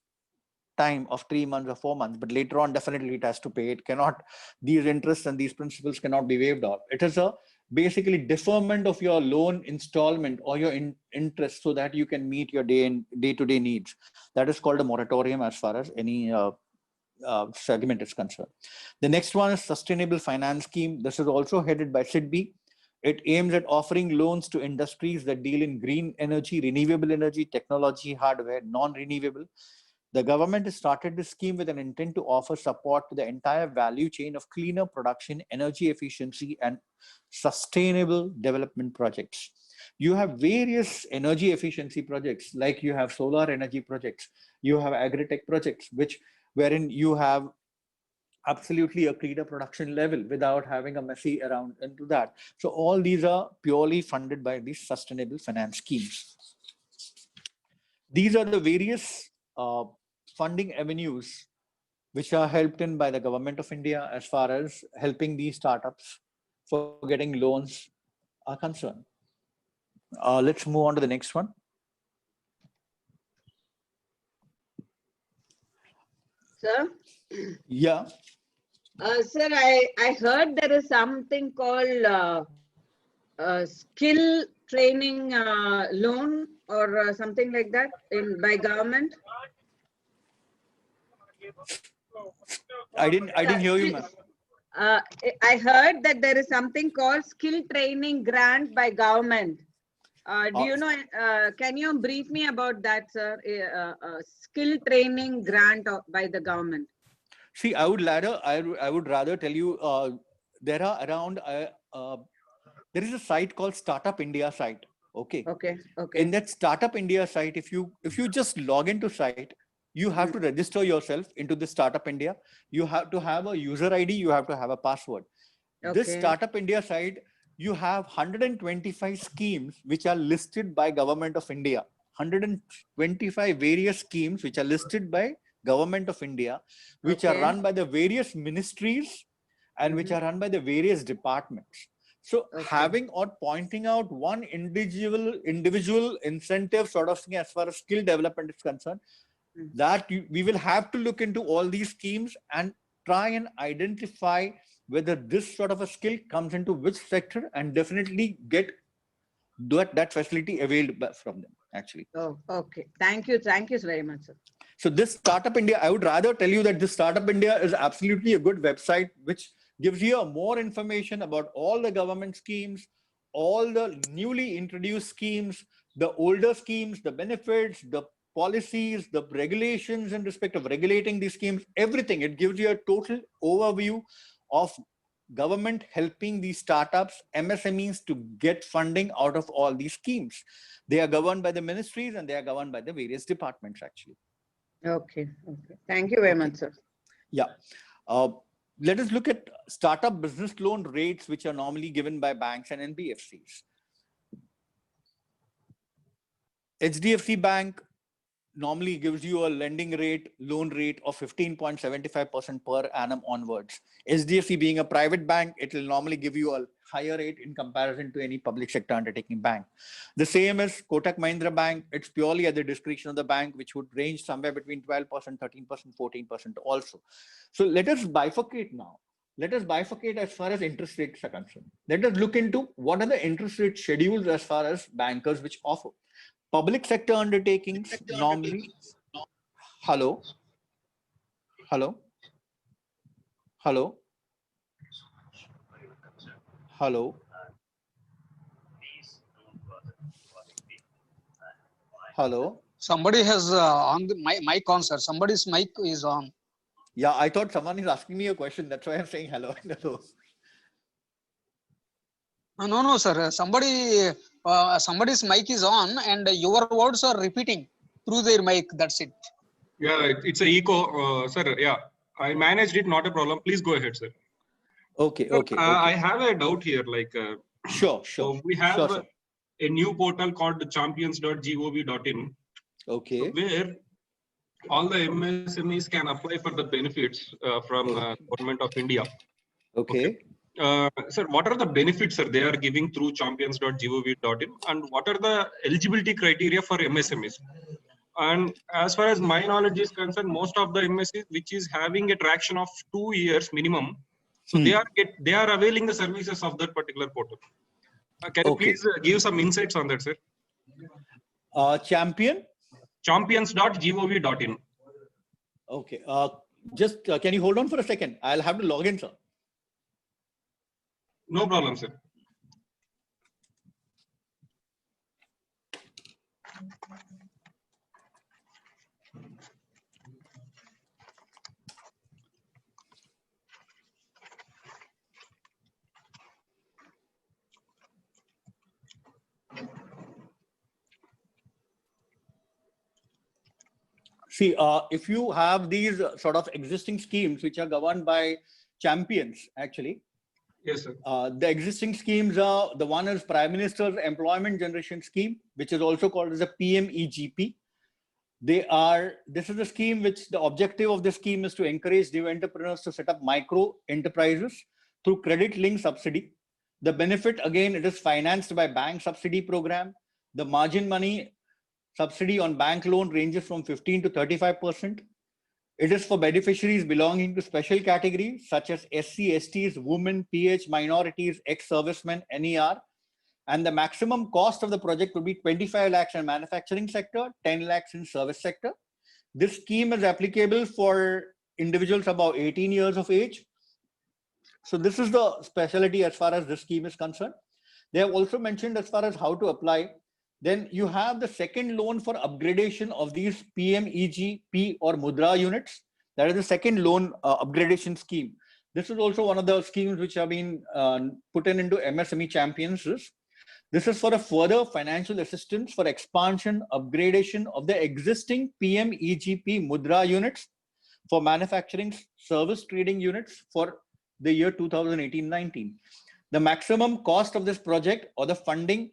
time of 3 months or 4 months, but later on definitely it has to pay. It cannot, these interests and these principles cannot be waived off. It is a basically deferment of your loan installment or your interest so that you can meet your day-to-day needs. That is called a moratorium as far as any segment is concerned. The next one is Sustainable Finance Scheme. This is also headed by SIDBI. It aims at offering loans to industries that deal in green energy, renewable energy, technology, hardware, non-renewable. The government has started this scheme with an intent to offer support to the entire value chain of cleaner production, energy efficiency, and sustainable development projects. You have various energy efficiency projects, like you have solar energy projects, you have agri-tech projects, wherein you have absolutely a cleaner production level without having a messy around into that. So all these are purely funded by these sustainable finance schemes. These are the various funding avenues which are helped in by the government of India as far as helping these startups for getting loans are concerned. Let's move on to the next one. Sir? Yeah. Sir, I heard there is something called skill training loan or something like that by government. I didn't hear you, ma'am. I heard that there is something called skill training grant by government. Do you know? Can you brief me about that, sir? Skill training grant by the government. See, I would rather tell you there are around there is a site called Startup India site. Okay. Okay. In that Startup India site, if you just log into site, you have to register yourself into the Startup India. You have to have a user ID. You have to have a password. Okay. This Startup India site, you have 125 schemes which are listed by Government of India. 125 various schemes which are listed by Government of India, which are run by the various ministries and which are run by the various departments. So Okay. having or pointing out one individual incentive sort of thing as far as skill development is concerned, that we will have to look into all these schemes and try and identify whether this sort of a skill comes into which sector, and definitely get that facility availed from them actually. Oh, okay. Thank you. Thank you very much, sir. So this Startup India, I would rather tell you that this Startup India is absolutely a good website, which gives you more information about all the government schemes, all the newly introduced schemes, the older schemes, the benefits, the policies, the regulations in respect of regulating these schemes, everything. It gives you a total overview of government helping these startups, MSMEs, to get funding out of all these schemes. They are governed by the ministries and they are governed by the various departments actually. Okay. Okay. Thank you very much, sir. Yeah. Let us look at startup business loan rates, which are normally given by banks and NBFCs. HDFC Bank normally gives you a lending rate, loan rate of 15.75% per annum onwards. HDFC being a private bank, it will normally give you a higher rate in comparison to any public sector undertaking bank. The same as Kotak Mahindra Bank, it's purely at the discretion of the bank, which would range somewhere between 12%, 13%, 14% also. So let us bifurcate now. Let us bifurcate as far as interest rates are concerned. Let us look into what are the interest rate schedules as far as bankers which offer. Public sector undertakings normally. Hello. Hello. Hello. Hello. Hello. Somebody has on the mic on, sir. Somebody's mic is on. Yeah, I thought someone is asking me a question. That's why I'm saying hello. Hello. No, sir. Somebody's mic is on, and your words are repeating through their mic. That's it. Yeah, it's a echo, sir. Yeah, I managed it. Not a problem. Please go ahead, sir. Okay. Sir, Okay. I have a doubt here. Like, Sure. so we have Sure, sir. a new portal called champions.gov.in, Okay. where all the MSMEs can apply for the benefits from Government of India. Okay. Sir, what are the benefits, sir, they are giving through champions.gov.in, and what are the eligibility criteria for MSMEs? And as far as my knowledge is concerned, most of the MSMEs which is having a traction of 2 years minimum, so they are availing the services of that particular portal. Can you please give some insights on that, sir? Champions.gov.in. Okay. Just can you hold on for a second? I'll have to log in, sir. No problem, sir. See, if you have these sort of existing schemes which are governed by champions, actually, Yes, sir. the existing schemes are, the one is Prime Minister's Employment Generation Scheme, which is also called as a PMEGP. This is a scheme which the objective of the scheme is to encourage new entrepreneurs to set up micro enterprises through credit-linked subsidy. The benefit, again, it is financed by bank subsidy program. The margin money subsidy on bank loan ranges from 15 to 35%. It is for beneficiaries belonging to special categories such as SC, STs, women, PH, minorities, ex-servicemen, NER. And the maximum cost of the project would be 25 lakhs in manufacturing sector, 10 lakhs in service sector. This scheme is applicable for individuals above 18 years of age. So this is the specialty as far as this scheme is concerned. They have also mentioned as far as how to apply. Then you have the second loan for upgradation of these PMEGP or Mudra units. That is the second loan upgradation scheme. This is also one of the schemes which have been put into MSME champions. This is for a further financial assistance for expansion, upgradation of the existing PMEGP Mudra units for manufacturing service trading units for the year 2018-19. The maximum cost of this project or the funding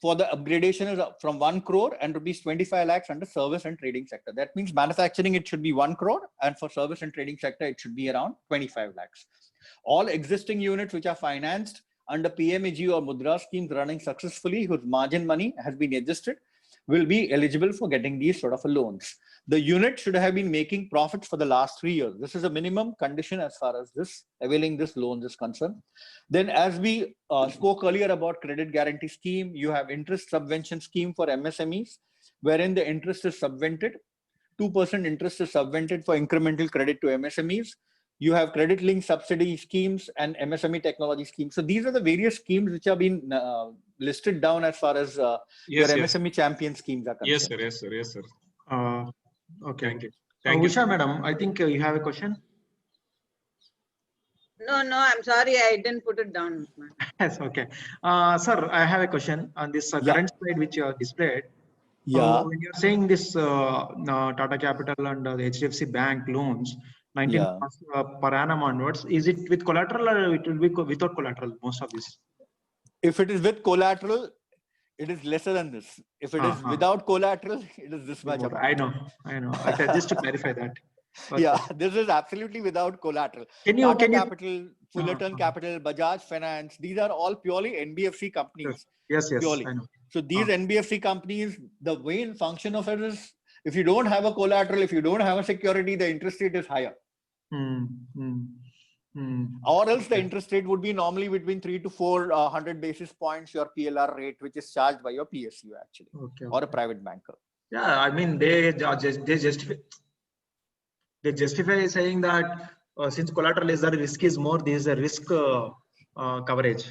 for the upgradation is from 1 crore and rupees 25 lakhs under service and trading sector. That means manufacturing, it should be 1 crore, and for service and trading sector, it should be around 25 lakhs. All existing units which are financed under PMAG or Mudra schemes running successfully, whose margin money has been adjusted, will be eligible for getting these sort of loans. The unit should have been making profits for the last 3 years. This is a minimum condition as far as this availing this loans is concerned. Then, as we spoke earlier about credit guarantee scheme, you have interest subvention scheme for MSMEs, wherein the interest is subvented. 2% interest is subvented for incremental credit to MSMEs. You have credit linked subsidy schemes and MSME technology schemes. So these are the various schemes which have been listed down as far as your MSME champion schemes are concerned. Yes, sir. Okay. Thank you. Thank you. Usha, madam, I think you have a question. No, I'm sorry, I didn't put it down. Yes, okay. Sir, I have a question on this current slide which you have displayed. When you're saying this Tata Capital and the HDFC Bank loans, 19 per annum onwards, is it with collateral or it will be without collateral, most of this? If it is with collateral, it is lesser than this. If it is without collateral, it is this much. I know. Just to clarify that. But this is absolutely without collateral. Capital, Fullerton Capital, Bajaj Finance, these are all purely NBFC companies. Yes, purely. I know. So these NBFC companies, the main function of it is, if you don't have a collateral, if you don't have a security, the interest rate is higher. Or else the interest rate would be normally between 300 to 400 basis points, your PLR rate, which is charged by your PSU actually, or a private banker. Yeah, I mean, they justify saying that since collateral is the risk is more, this is a risk coverage.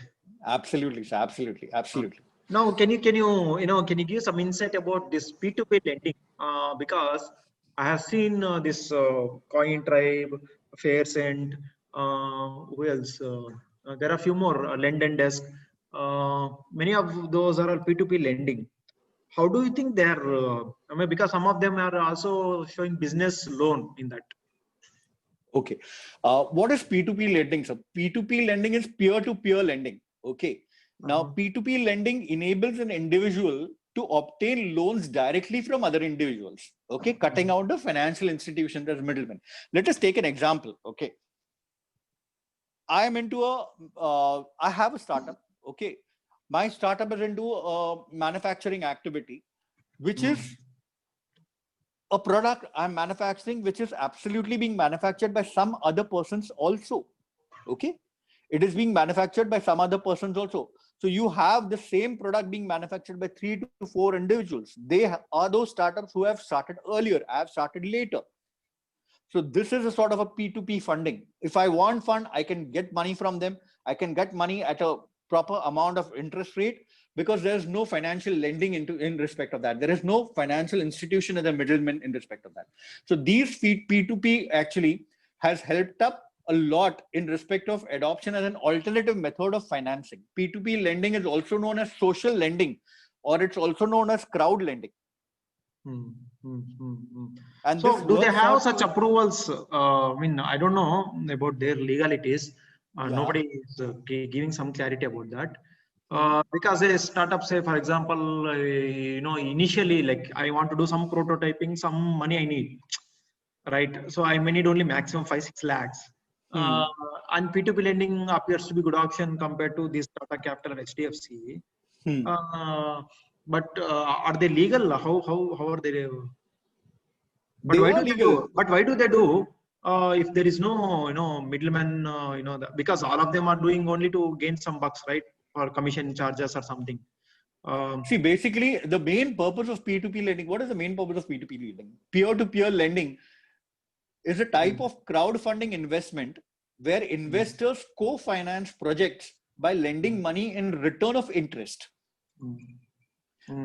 Absolutely, sir. Absolutely. Now, can you give some insight about this P2P lending? Because I have seen this CoinTribe, Fairsend, who else? There are a few more, Lend and Desk. Many of those are P2P lending. How do you think they are? Because some of them are also showing business loan in that. Okay. What is P2P lending? So P2P lending is peer-to-peer lending. Okay. Now, P2P lending enables an individual to obtain loans directly from other individuals. Okay. Cutting out the financial institutions as middlemen. Let us take an example. Okay. I am into I have a startup. Okay. My startup is into a manufacturing activity, which is a product I'm manufacturing, which is absolutely being manufactured by some other persons also. Okay. It is being manufactured by some other persons also. So you have the same product being manufactured by 3 to 4 individuals. They are those startups who have started earlier. I have started later. So this is a sort of a P2P funding. If I want fund, I can get money from them. I can get money at a proper amount of interest rate because there's no financial lending in respect of that. There is no financial institution as a middleman in respect of that. So these P2P actually has helped up a lot in respect of adoption as an alternative method of financing. P2P lending is also known as social lending, or it's also known as crowd lending. And so do they have such approvals? I don't know about their legalities. Nobody is giving some clarity about that. Because a startup, say, for example, initially, like I want to do some prototyping, some money I need, right? So I may need only maximum 5-6 lakhs. And P2P lending appears to be good option compared to this Tata Capital or HDFC. But are they legal? How are they? But why do they do? If there is no middleman, because all of them are doing only to gain some bucks, right? Or commission charges or something. See, basically, the main purpose of P2P lending, what is the main purpose of P2P lending? Peer-to-peer lending is a type of crowdfunding investment where investors co-finance projects by lending money in return of interest.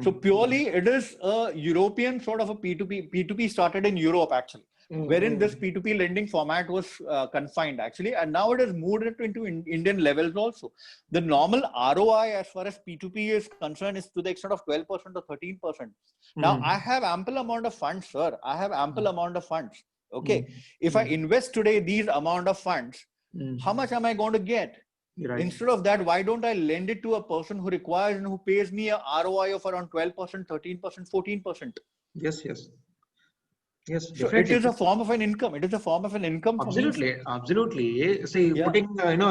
So purely it is a European sort of a P2P. P2P started in Europe actually, wherein this P2P lending format was confined actually, and now it has moved into Indian levels also. The normal ROI as far as P2P is concerned is to the extent of 12% or 13%. Now I have ample amount of funds, sir. I have ample amount of funds. Okay. If I invest today these amount of funds, how much am I going to get? Right. Instead of that, why don't I lend it to a person who requires and who pays me a ROI of around 12%, 13%, 14%? Yes. Yes, So it definitely. is a form of an income. It is a form of an income for me. Absolutely, absolutely. See, Yeah. putting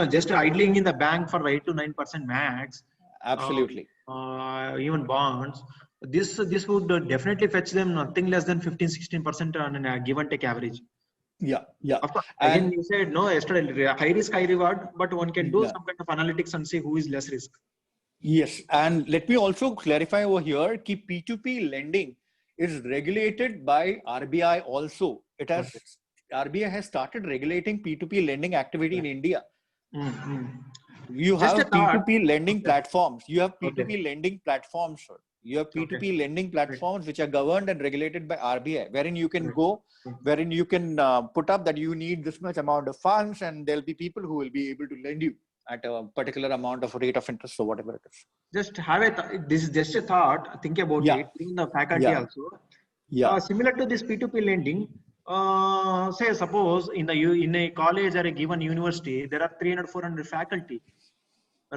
just idling in the bank for 8 to 9% max, uh, Absolutely. even bonds. This would definitely fetch them nothing less than 15-16% on a give and take average. Yeah. Yeah. Of course, again And you said no yesterday high risk, high reward, but one can do yeah. some kind of analytics and see who is less risk. Yes. And let me also clarify over here, keep P2P lending is regulated by RBI also. Okay. RBI has started regulating P2P lending activity in India. Mm-hmm. You Just a have thought. P2P lending Okay. platforms. You have Okay. P2P lending platforms, sir. You have Okay. P2P lending platforms which are governed and regulated by RBI, wherein you can Right. go, wherein you can put up that you need this much amount of funds, and there'll be people who will be able to lend you at a particular amount of rate of interest or whatever it is. Just have this is just a thought. Think about Yeah. it. Even the faculty Yeah. also. Yeah. Similar to this P2P lending, say suppose in a college or a given university, there are 300-400 faculty,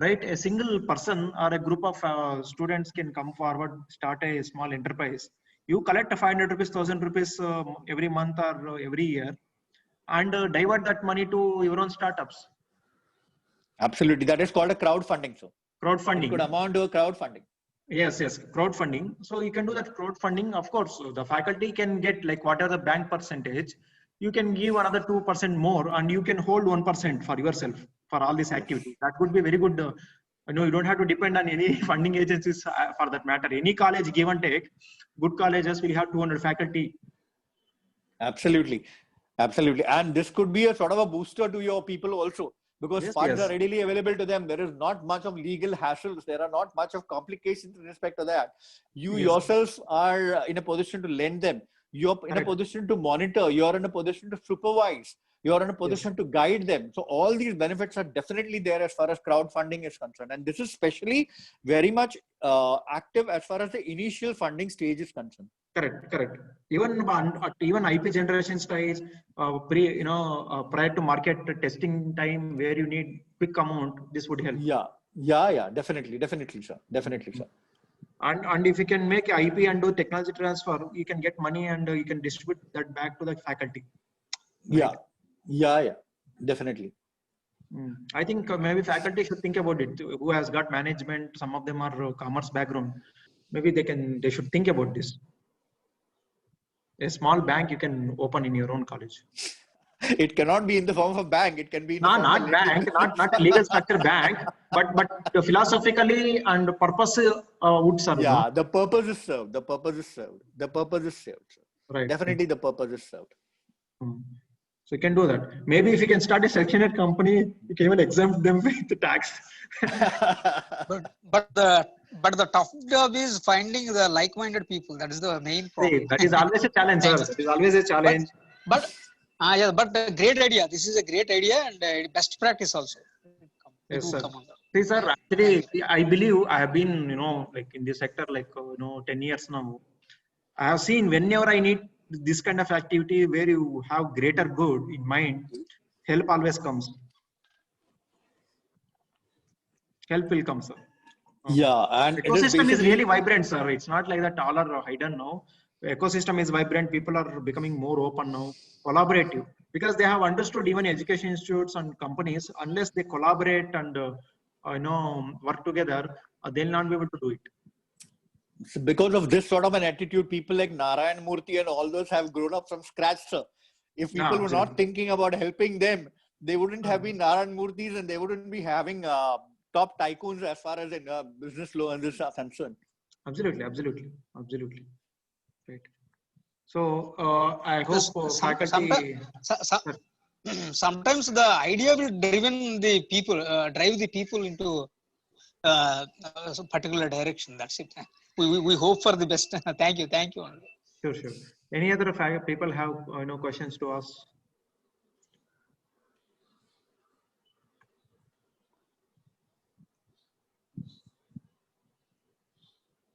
right? A single person or a group of students can come forward, start a small enterprise. You collect 500 rupees, 1,000 rupees every month or every year, and divert that money to your own startups. Absolutely. That is called a crowdfunding. So it could Crowdfunding. amount to a crowdfunding. Yes, crowdfunding. So you can do that crowdfunding. Of course, so the faculty can get like whatever the bank percentage. You can give another 2% more, and you can hold 1% for yourself for all this activity. That would be very good. You don't have to depend on any funding agencies for that matter. Any college, give and take, good colleges will have 200 faculty. Absolutely. Absolutely. And this could be a sort of a booster to your people also, because Yes, funds yes. are readily available to them. There is not much of legal hassles. There are not much of complications in respect to that. You Yes. yourself are in a position to lend them. You're in a Correct. position to monitor. You're in a position to supervise. You're in a position to guide them. So all these benefits are definitely there as far as crowdfunding is concerned. And this is especially very much active as far as the initial funding stage is concerned. Correct. Even IP generation stage, prior to market testing time, where you need quick amount, this would help. Yeah. Definitely, sir. And if you can make IP and do technology transfer, you can get money and you can distribute that back to the faculty. Right? Yeah. Definitely. I think maybe faculty should think about it. Who has got management? Some of them are commerce background. Maybe they should think about this. A small bank you can open in your own college. It cannot be in the form of a bank. It can be in the form of Not bank, not a legal structure bank, but philosophically and purpose would serve. Yeah, No? the purpose is served. Sir. Right. Definitely, the purpose is served. So you can do that. Maybe if you can start a Section 8 company, you can even exempt them with the tax. but the tough job is finding the like-minded people. That is the main problem. See, that is always a challenge, sir. That is always a challenge. But a great idea. This is a great idea and best practice also. Yes, sir. See, sir, actually, I believe I have been, like in this sector, 10 years now. I have seen whenever I need this kind of activity where you have greater good in mind, help always comes. Help will come, sir. Yeah, and ecosystem is really vibrant, sir. It's not like that all are hidden now. The ecosystem is vibrant. People are becoming more open now, collaborative, because they have understood even education institutes and companies, unless they collaborate and work together, they'll not be able to do it. So because of this sort of an attitude, people like Narayan Murthy and all those have grown up from scratch, sir. If people were not thinking about helping them, they wouldn't have been Narayan Murthis and they wouldn't be having top tycoons as far as business loans are concerned. Absolutely. Right. So I hope faculty. Sometimes the idea will drive the people into a particular direction. That's it. We hope for the best. Thank you. Sure. Any other people have questions to ask?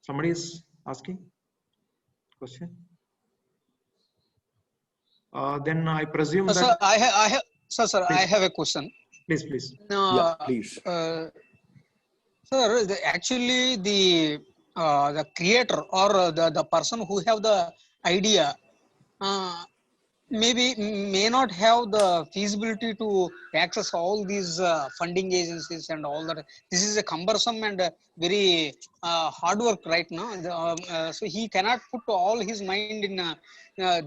Somebody is asking question. Then I presume that. Sir, I have a question. Please. Yeah, please. Sir, actually the creator or the person who have the idea uh, maybe may not have the feasibility to access all these funding agencies and all that. This is a cumbersome and very hard work right now. So he cannot put all his mind in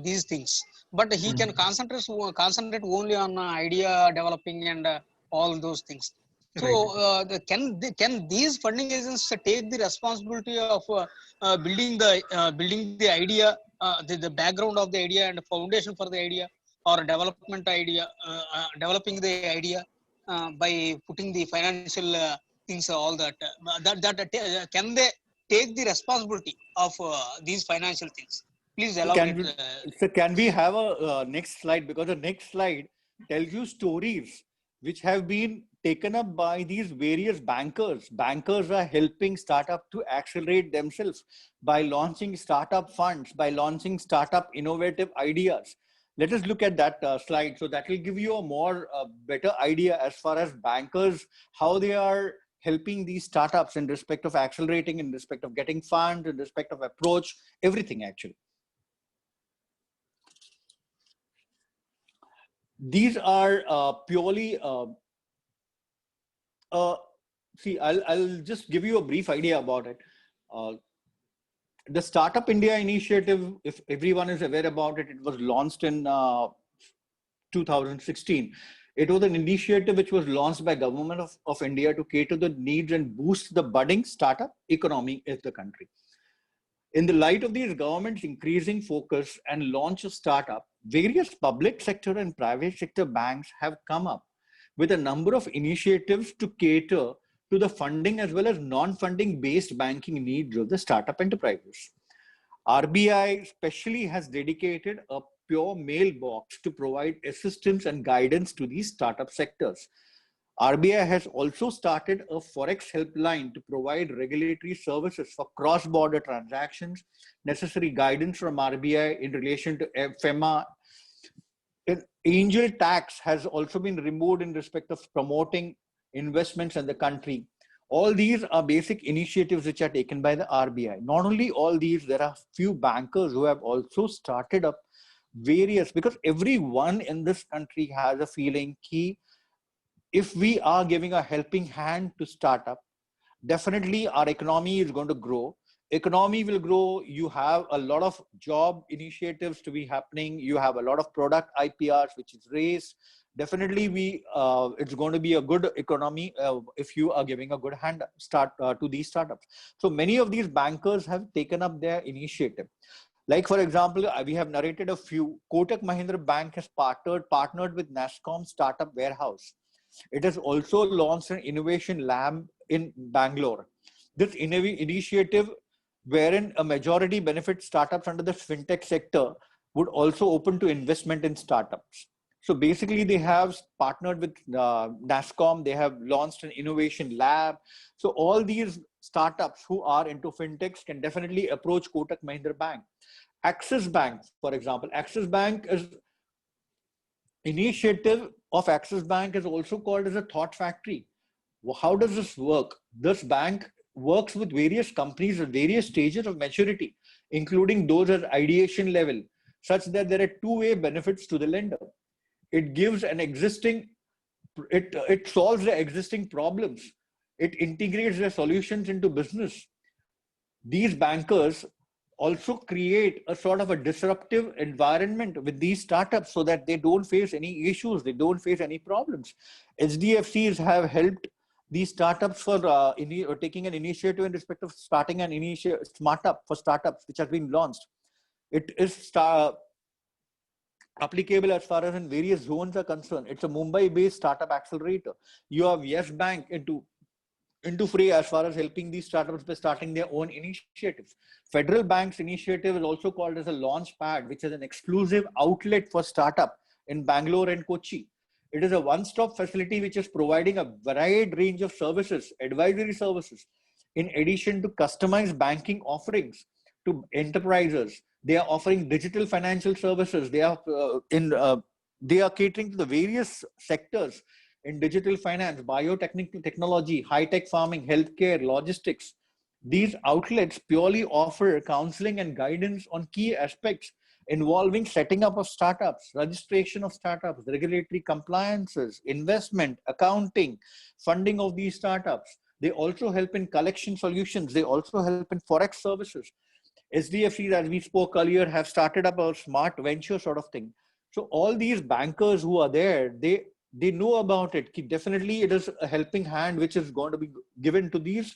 these things, but he can concentrate only on idea developing and all those things. So Right. can these funding agents take the responsibility of building the idea, the background of the idea and foundation for the idea, or development idea, developing the idea by putting the financial things, all that. Can they take the responsibility of these financial things? Please So can elaborate. we, so can we have a next slide? Because the next slide tells you stories which have been taken up by these various bankers. Bankers are helping startup to accelerate themselves by launching startup funds, by launching startup innovative ideas. Let us look at that slide. So that will give you a more better idea as far as bankers, how they are helping these startups in respect of accelerating, in respect of getting funds, in respect of approach, everything actually. These are purely, see, I'll just give you a brief idea about it. The Startup India initiative, if everyone is aware about it, it was launched in 2016. It was an initiative which was launched by Government of India to cater the needs and boost the budding startup economy of the country. In the light of these governments' increasing focus and launch of startup, various public sector and private sector banks have come up with a number of initiatives to cater to the funding as well as non-funding based banking needs of the startup enterprises. RBI especially has dedicated a pure mailbox to provide assistance and guidance to these startup sectors. RBI has also started a Forex helpline to provide regulatory services for cross-border transactions, necessary guidance from RBI in relation to FEMA. Angel tax has also been removed in respect of promoting investments in the country. All these are basic initiatives which are taken by the RBI. Not only all these, there are few bankers who have also started up various, because everyone in this country has a feeling key. If we are giving a helping hand to startup, definitely our economy is going to grow. Economy will grow. You have a lot of job initiatives to be happening. You have a lot of product IPRs which is raised. Definitely, it's going to be a good economy if you are giving a good hand to these startups. So many of these bankers have taken up their initiative. Like for example, we have narrated a few. Kotak Mahindra Bank has partnered with NASSCOM Startup Warehouse. It has also launched an innovation lab in Bangalore. This initiative, wherein a majority benefit startups under the fintech sector, would also open to investment in startups. So basically, they have partnered with NASSCOM. They have launched an innovation lab. So all these startups who are into fintechs can definitely approach Kotak Mahindra Bank. Axis Bank, for example, Axis Bank is initiative of Axis Bank is also called as a thought factory. Well, how does this work? This bank works with various companies at various stages of maturity, including those at ideation level, such that there are two-way benefits to the lender. It gives an existing, it solves the existing problems. It integrates their solutions into business. These bankers also create a sort of a disruptive environment with these startups so that they don't face any issues, they don't face any problems. HDFCs have helped these startups for taking an initiative in respect of starting an startup for startups, which has been launched. It is applicable as far as in various zones are concerned. It's a Mumbai-based startup accelerator. You have Yes Bank into fray as far as helping these startups by starting their own initiatives. Federal Bank's initiative is also called as a launch pad, which is an exclusive outlet for startup in Bangalore and Kochi. It is a one-stop facility which is providing a wide range of services, advisory services, in addition to customized banking offerings to enterprises. They are offering digital financial services. They are catering to the various sectors in digital finance, biotechnical technology, high-tech farming, healthcare, logistics. These outlets purely offer counseling and guidance on key aspects involving setting up of startups, registration of startups, regulatory compliances, investment, accounting, funding of these startups. They also help in collection solutions. They also help in forex services. SDFCs, as we spoke earlier, have started up a smart venture sort of thing. So all these bankers who are there, they know about it. Definitely, it is a helping hand which is going to be given to these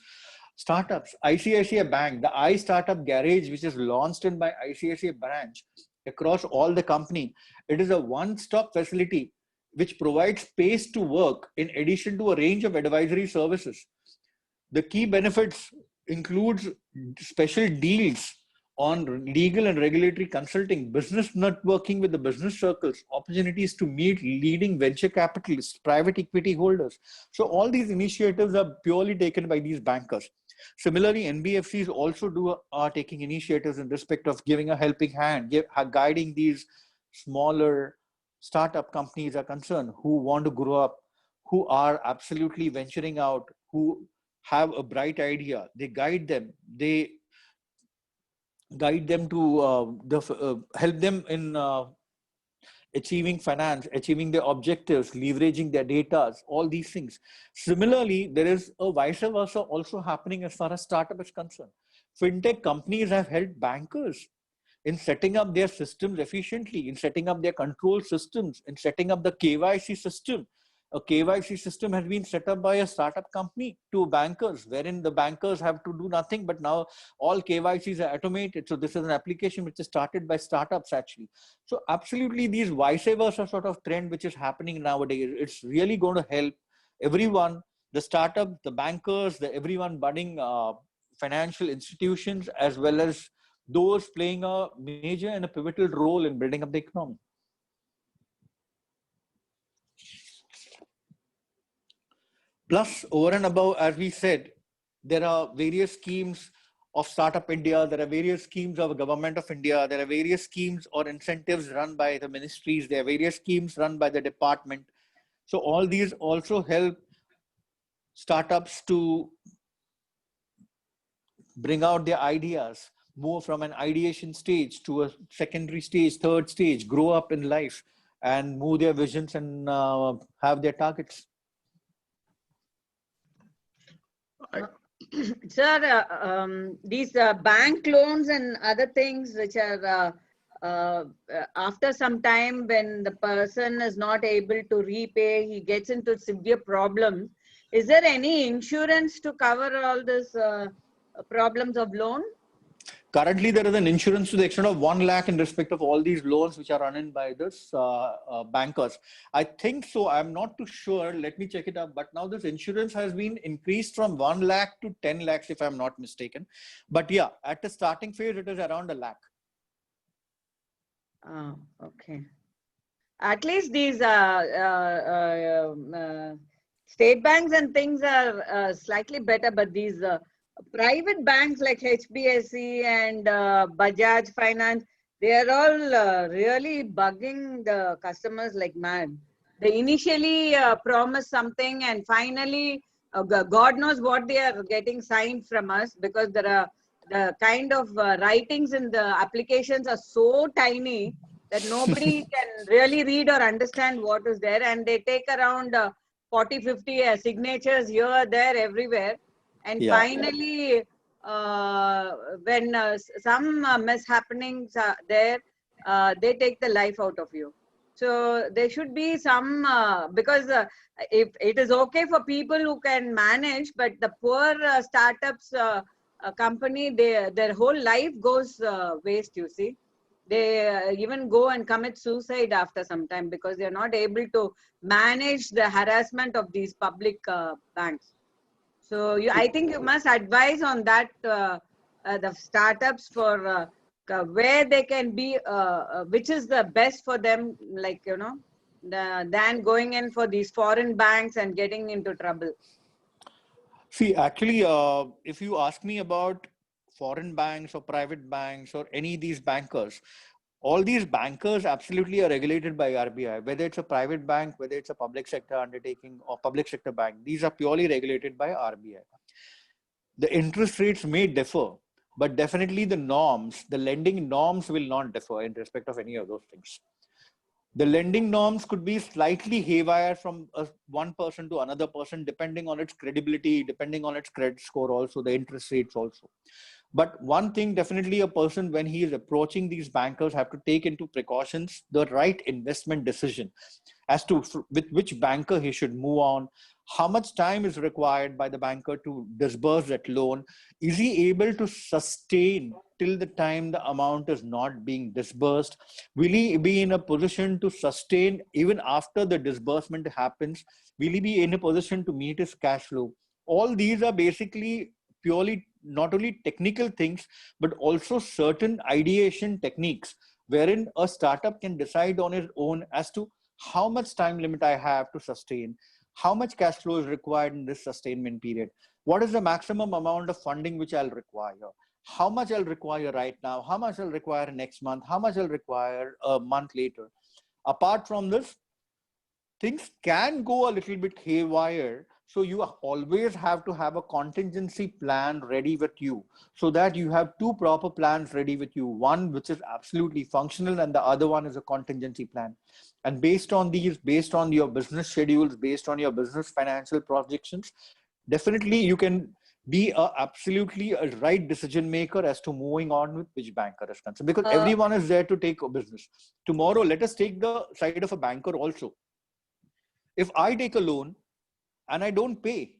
startups. ICICI Bank, the iStartup Garage, which is launched in by ICICI branch across all the company. It is a one-stop facility which provides space to work in addition to a range of advisory services. The key benefits includes special deals on legal and regulatory consulting, business networking with the business circles, opportunities to meet leading venture capitalists, private equity holders. So all these initiatives are purely taken by these bankers. Similarly, NBFCs also are taking initiatives in respect of giving a helping hand, guiding these smaller startup companies are concerned, who want to grow up, who are absolutely venturing out, who have a bright idea. They guide them. They guide them to help them in achieving finance, achieving their objectives, leveraging their data, all these things. Similarly, there is a vice versa also happening as far as startup is concerned. Fintech companies have helped bankers in setting up their systems efficiently, in setting up their control systems, in setting up the KYC system. A KYC system has been set up by a startup company to bankers, wherein the bankers have to do nothing, but now all KYCs are automated. So this is an application which is started by startups actually. So absolutely these vice versa sort of trend which is happening nowadays, it's really going to help everyone, the startup, the bankers, the everyone budding financial institutions, as well as those playing a major and a pivotal role in building up the economy. Plus, over and above, as we said, there are various schemes of Startup India, there are various schemes of Government of India, there are various schemes or incentives run by the ministries, there are various schemes run by the department. So all these also help startups to bring out their ideas, move from an ideation stage to a secondary stage, third stage, grow up in life and move their visions and have their targets. Sir, these bank loans and other things which are after some time, when the person is not able to repay, he gets into severe problems. Is there any insurance to cover all these problems of loan? Currently, there is an insurance to the extent of 1 lakh in respect of all these loans which are run in by this bankers. I think so. I'm not too sure. Let me check it up. But now this insurance has been increased from 1 lakh to 10 lakhs, if I'm not mistaken. But yeah, at the starting phase, it is around 1 lakh. Oh, okay. At least these state banks and things are slightly better, but these private banks like HBSC and Bajaj Finance, they are all really bugging the customers like mad. They initially promise something and finally, God knows what they are getting signed from us, because there are the kind of writings in the applications are so tiny that nobody can really read or understand what is there, and they take around 40-50 signatures here, there, everywhere. And Yeah. finally, when some mishappenings are there, they take the life out of you. So there should be some, because if it is okay for people who can manage, but the poor startups company, their whole life goes waste, you see. They even go and commit suicide after some time because they're not able to manage the harassment of these public banks. So I think you must advise on that, the startups for where they can be, which is the best for them, like, you know, than going in for these foreign banks and getting into trouble. See, actually, if you ask me about foreign banks or private banks or any of these bankers, all these bankers absolutely are regulated by RBI, whether it's a private bank, whether it's a public sector undertaking or public sector bank. These are purely regulated by RBI. The interest rates may differ, but definitely the norms, the lending norms will not differ in respect of any of those things. The lending norms could be slightly haywire from one person to another person, depending on its credibility, depending on its credit score, also the interest rates also. But one thing definitely a person, when he is approaching these bankers, have to take into precautions the right investment decision as to with which banker he should move on, how much time is required by the banker to disburse that loan. Is he able to sustain till the time the amount is not being disbursed? Will he be in a position to sustain even after the disbursement happens? Will he be in a position to meet his cash flow? All these are basically purely not only technical things, but also certain ideation techniques wherein a startup can decide on its own as to how much time limit I have to sustain, how much cash flow is required in this sustainment period, what is the maximum amount of funding which I'll require, how much I'll require right now, how much I'll require next month, how much I'll require a month later. Apart from this, things can go a little bit haywire. So you always have to have a contingency plan ready with you, so that you have two proper plans ready with you. One which is absolutely functional, and the other one is a contingency plan. And based on these, based on your business schedules, based on your business financial projections, definitely you can be absolutely a right decision maker as to moving on with which banker is concerned, because everyone is there to take a business. Tomorrow, let us take the side of a banker also. If I take a loan and I don't pay,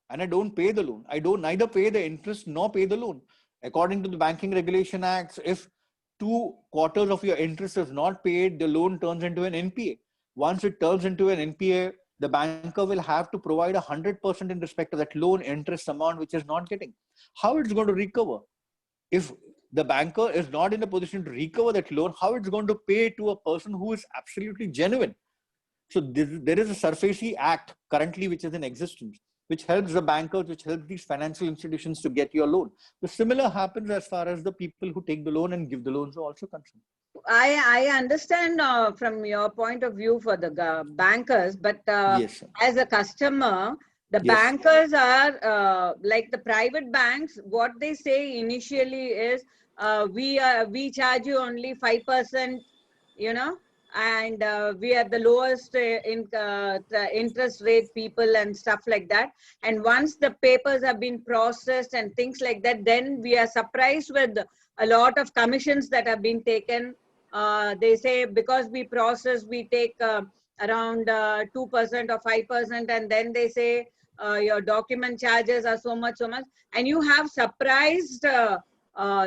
the loan, I don't neither pay the interest nor pay the loan. According to the Banking Regulation Acts, if 2 quarters of your interest is not paid, the loan turns into an NPA. Once it turns into an NPA, the banker will have to provide 100% in respect of that loan interest amount which is not getting. How it's going to recover? If the banker is not in a position to recover that loan, how it's going to pay to a person who is absolutely genuine? So there is a SARFAESI Act currently which is in existence, which helps the bankers, which helps these financial institutions to get your loan. The similar happens as far as the people who take the loan and give the loans are also concerned. I understand from your point of view for the bankers, but Yes, as a customer, the yes. bankers are like the private banks. What they say initially is, we charge you only 5%, you know, and we are the lowest the interest rate people and stuff like that. And once the papers have been processed and things like that, then we are surprised with a lot of commissions that have been taken. They say because we process, we take around 2% or 5%, and then they say your document charges are so much, and you have surprised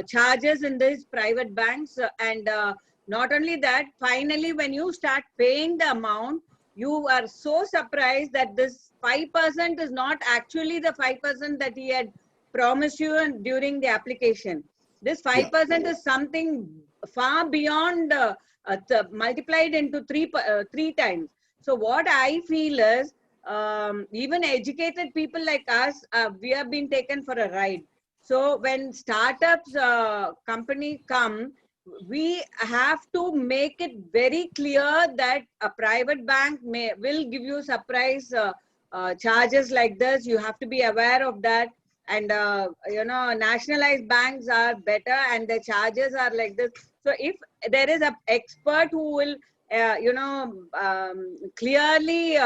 charges in these private banks. And not only that, finally, when you start paying the amount, you are so surprised that this 5% is not actually the 5% that he had promised you during the application. This 5% is something far beyond multiplied into three times. So what I feel is, even educated people like us, we have been taken for a ride. So when startups company come, we have to make it very clear that a private bank will give you surprise charges like this. You have to be aware of that. And nationalized banks are better, and the charges are like this. So if there is an expert who will clearly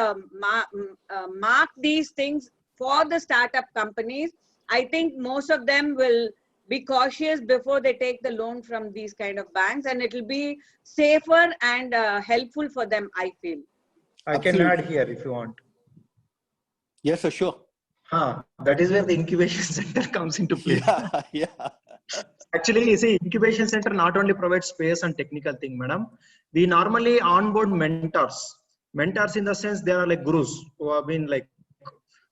mark these things for the startup companies, I think most of them will be cautious before they take the loan from these kind of banks, and it will be safer and helpful for them, I feel. I can add here if you want. Yes, sir, sure. That is where the incubation center comes into play. Yeah. Actually, you see, incubation center not only provides space and technical thing, madam. We normally onboard mentors. Mentors in the sense they are like gurus who have been like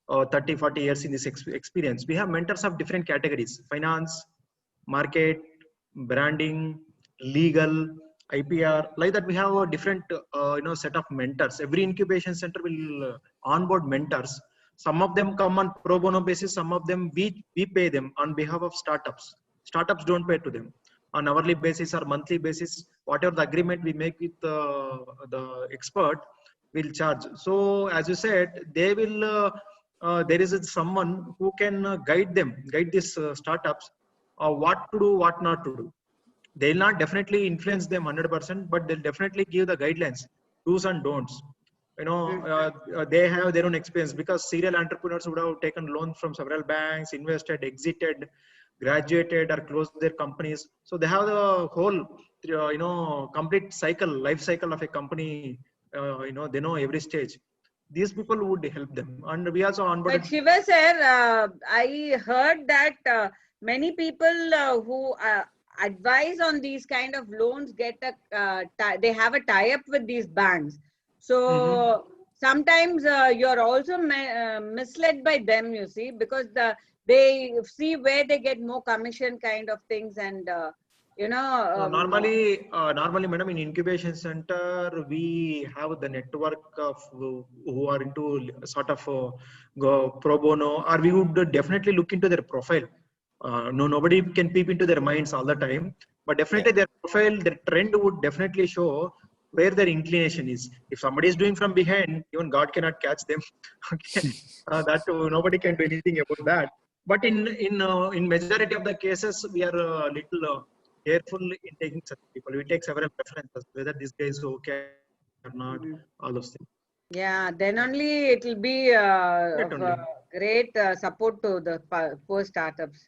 30, 40 years in this experience. We have mentors of different categories: finance, market, branding, legal, IPR. Like that, we have a different set of mentors. Every incubation center will onboard mentors. Some of them come on pro bono basis. Some of them we pay them on behalf of startups. Startups don't pay to them on hourly basis or monthly basis. Whatever the agreement we make with the expert, will charge. So as you said, they will. There is someone who can guide these startups what to do, what not to do. They'll not definitely influence them 100%, but they'll definitely give the guidelines, do's and don'ts. They have their own experience, because serial entrepreneurs would have taken loans from several banks, invested, exited, graduated, or closed their companies. So they have the whole, complete life cycle of a company. They know every stage. These people would help them, and we also onboarded. But Shiva sir, I heard that many people who advise on these kind of loans they have a tie-up with these banks. So sometimes you're also misled by them, you see, because they see where they get more commission kind of things, and normally, madam, in incubation center, we have the network of who are into sort of pro bono, or we would definitely look into their profile. Nobody can peep into their minds all the time, but definitely their profile, their trend would definitely show where their inclination is. If somebody is doing from behind, even God cannot catch them. Okay, that nobody can do anything about that. But in majority of the cases, we are a little careful in taking such people. We take several preferences, whether this guy is okay or not, all those things. Yeah, then only it will be of great support to the poor startups.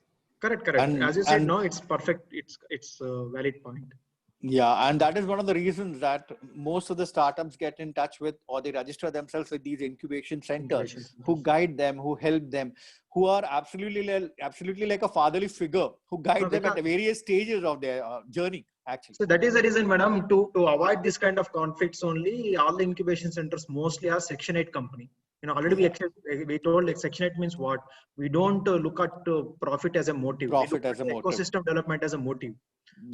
Correct. As you said, no, it's perfect. It's a valid point. Yeah, and that is one of the reasons that most of the startups get in touch with, or they register themselves with these incubation centers who guide them, who help them, who are absolutely like a fatherly figure, who guide them at various stages of their journey, actually. So that is the reason, madam, to avoid this kind of conflicts only, all the incubation centers mostly are Section 8 company. Already we told like Section 8 means what? We don't look at profit as a motive. Profit as a motive. Ecosystem development as a motive.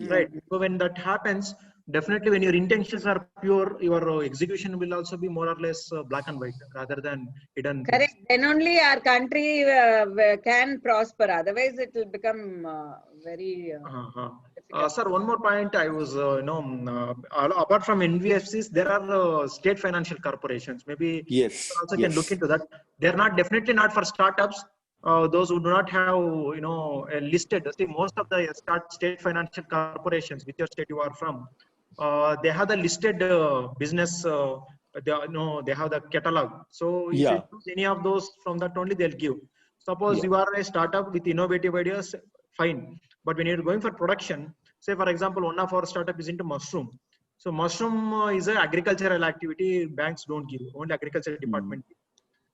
Right. So when that happens, definitely when your intentions are pure, your execution will also be more or less black and white rather than hidden. Correct. Then only our country can prosper. Otherwise, it will become very. Sir, one more point. I was, apart from NBFCs, there are state financial corporations. Maybe also can look into that. They're definitely not for startups. Those who do not have, a listed. See, most of the state financial corporations, whichever state you are from, they have the listed business. They have the catalog. So if you choose any of those, from that only they'll give. Suppose you are a startup with innovative ideas, fine. But when you're going for production, say for example, one of our startup is into mushroom. So mushroom is an agricultural activity. Banks don't give, only agriculture department.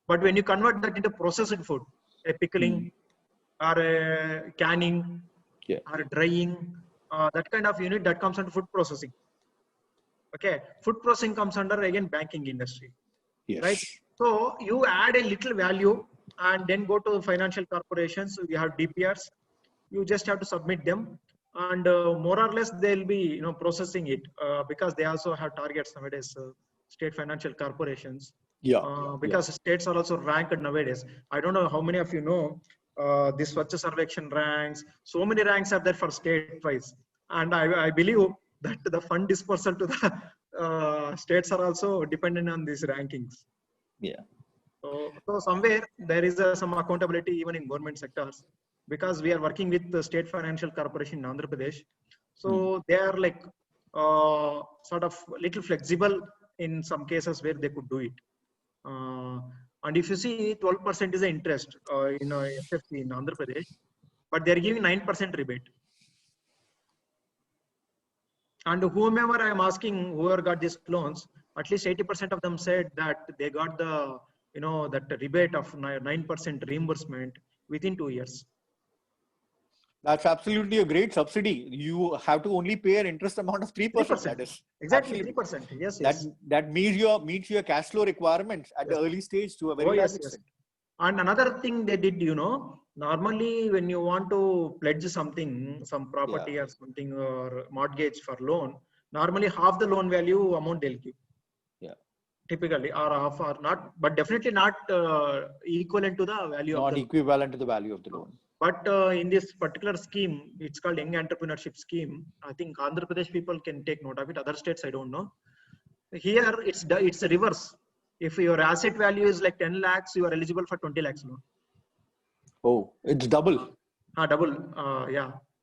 But when you convert that into processed food, a pickling or a canning or drying, that kind of unit that comes under food processing. Okay, food processing comes under again banking industry, right? So you add a little value and then go to financial corporations. So you have DPRs. You just have to submit them, and more or less they'll be processing it because they also have targets nowadays. State financial corporations. Because states are also ranked nowadays. I don't know how many of you know this Swachh Sarvekshan ranks. So many ranks are there for state wise, and I believe that the fund dispersal to the states are also dependent on these rankings. So somewhere there is some accountability even in government sectors, because we are working with the State Financial Corporation in Andhra Pradesh. So they are like sort of little flexible in some cases where they could do it. And if you see, 12% is the interest in SFC in Andhra Pradesh, but they are giving 9% rebate. And whomever I am asking, whoever got these loans, at least 80% of them said that they got the that rebate of 9% reimbursement within 2 years. That's absolutely a great subsidy. You have to only pay an interest amount of 3%. That is exactly 3%. Yes. That meets your cash flow requirements at the early stage to a very large extent. And another thing they did, normally when you want to pledge something, some property or something, or mortgage for loan, normally half the loan value amount they'll give. Typically, or half or not, but definitely not equivalent to the value of the loan. Not equivalent to the value of the loan. But in this particular scheme, it's called Young Entrepreneurship Scheme. I think Andhra Pradesh people can take note of it. Other states, I don't know. Here, it's a reverse. If your asset value is like 10 lakhs, you are eligible for 20 lakhs loan. Oh, it's double. Double.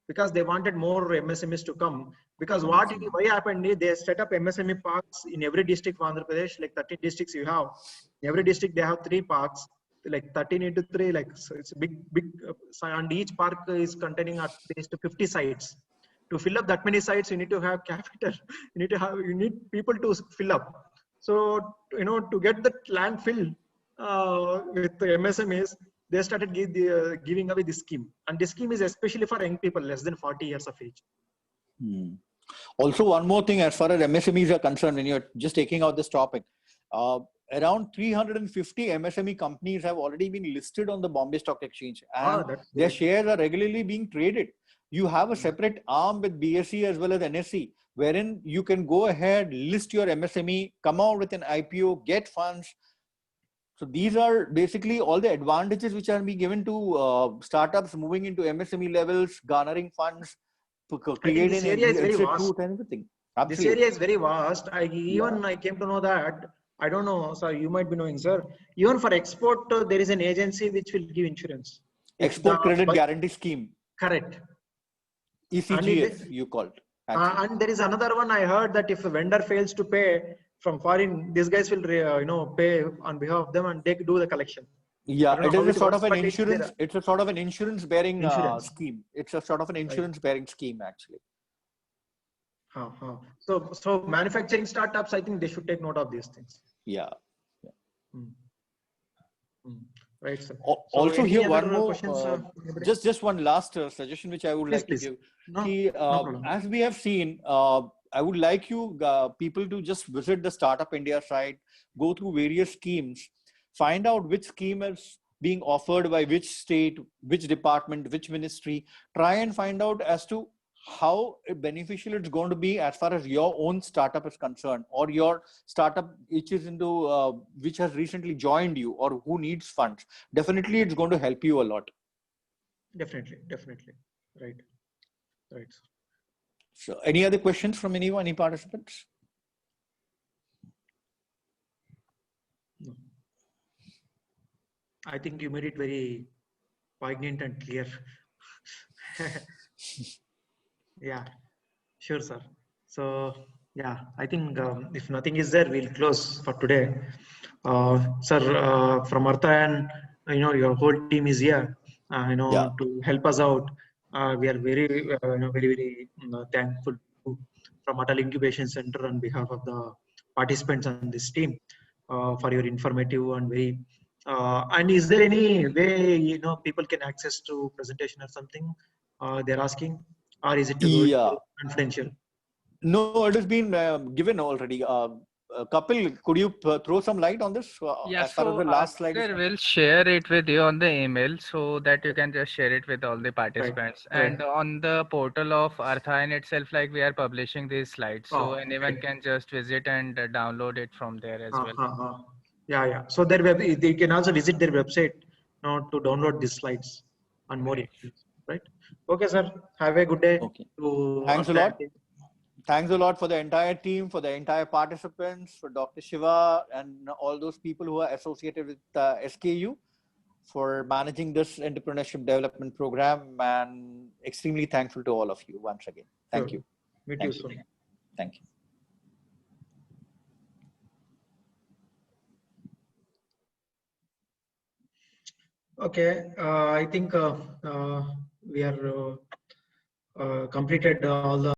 because they wanted more MSMEs to come. Because why happened is they set up MSME parks in every district of Andhra Pradesh, like 30 districts you have. In every district they have 3 parks, like 13 into 3, like so it's a big, and each park is containing at least 50 sites. To fill up that many sites, you need to have capital. You need people to fill up. So, to get the land filled with the MSMEs, they started giving away this scheme. And this scheme is especially for young people less than 40 years of age. Also, one more thing, as far as MSMEs are concerned, when you're just taking out this topic, around 350 MSME companies have already been listed on the Bombay Stock Exchange, and their shares are regularly being traded. You have a separate arm with BSE as well as NSE, wherein you can go ahead, list your MSME, come out with an IPO, get funds. So these are basically all the advantages which are being given to startups moving into MSME levels, garnering funds, creating this area is very vast. and everything. This area is very vast. I came to know that. I don't know, sir. You might be knowing, sir. Even for export, there is an agency which will give insurance. Export Credit Guarantee Scheme. Correct. ECGS, you called. And there is another one I heard that if a vendor fails to pay from foreign, these guys will, pay on behalf of them and they do the collection. Yeah, it is a sort of an insurance. It's a sort of an insurance-bearing scheme. It's a sort of an insurance-bearing scheme, actually. So manufacturing startups, I think they should take note of these things. Yeah. Right, sir. Also, here one more, just one last suggestion which I would like to give. No as we have seen, I would like you people to just visit the Startup India site, go through various schemes, find out which scheme is being offered by which state, which department, which ministry. Try and find out as to how beneficial it's going to be as far as your own startup is concerned, or your startup which is into which has recently joined you, or who needs funds. Definitely it's going to help you a lot. Definitely. Right. So any other questions from anyone, any participants? No. I think you made it very poignant and clear. Yeah, sure, sir. So, yeah, I think if nothing is there, we'll close for today. Sir, from Artha and your whole team is here, to help us out. We are very, very thankful from Atal Incubation Center on behalf of the participants on this team for your informative and very. And is there any way people can access to presentation or something? They're asking. Or is it confidential? No, it has been given already. Kapil, could you throw some light on this? As far as the last slide. We'll share it with you on the email so that you can just share it with all the participants. Right. And on the portal of Artha itself, like we are publishing these slides, so anyone can just visit and download it from there as well. Yeah. So they can also visit their website to download these slides and more. Right. Okay, sir. Have a good day. Okay. Thanks a lot. Thanks a lot for the entire team, for the entire participants, for Dr. Shiva and all those people who are associated with SKU for managing this entrepreneurship development program, and extremely thankful to all of you once again. Thank you. Meet you soon. Thank you. Okay. I think we are completed all the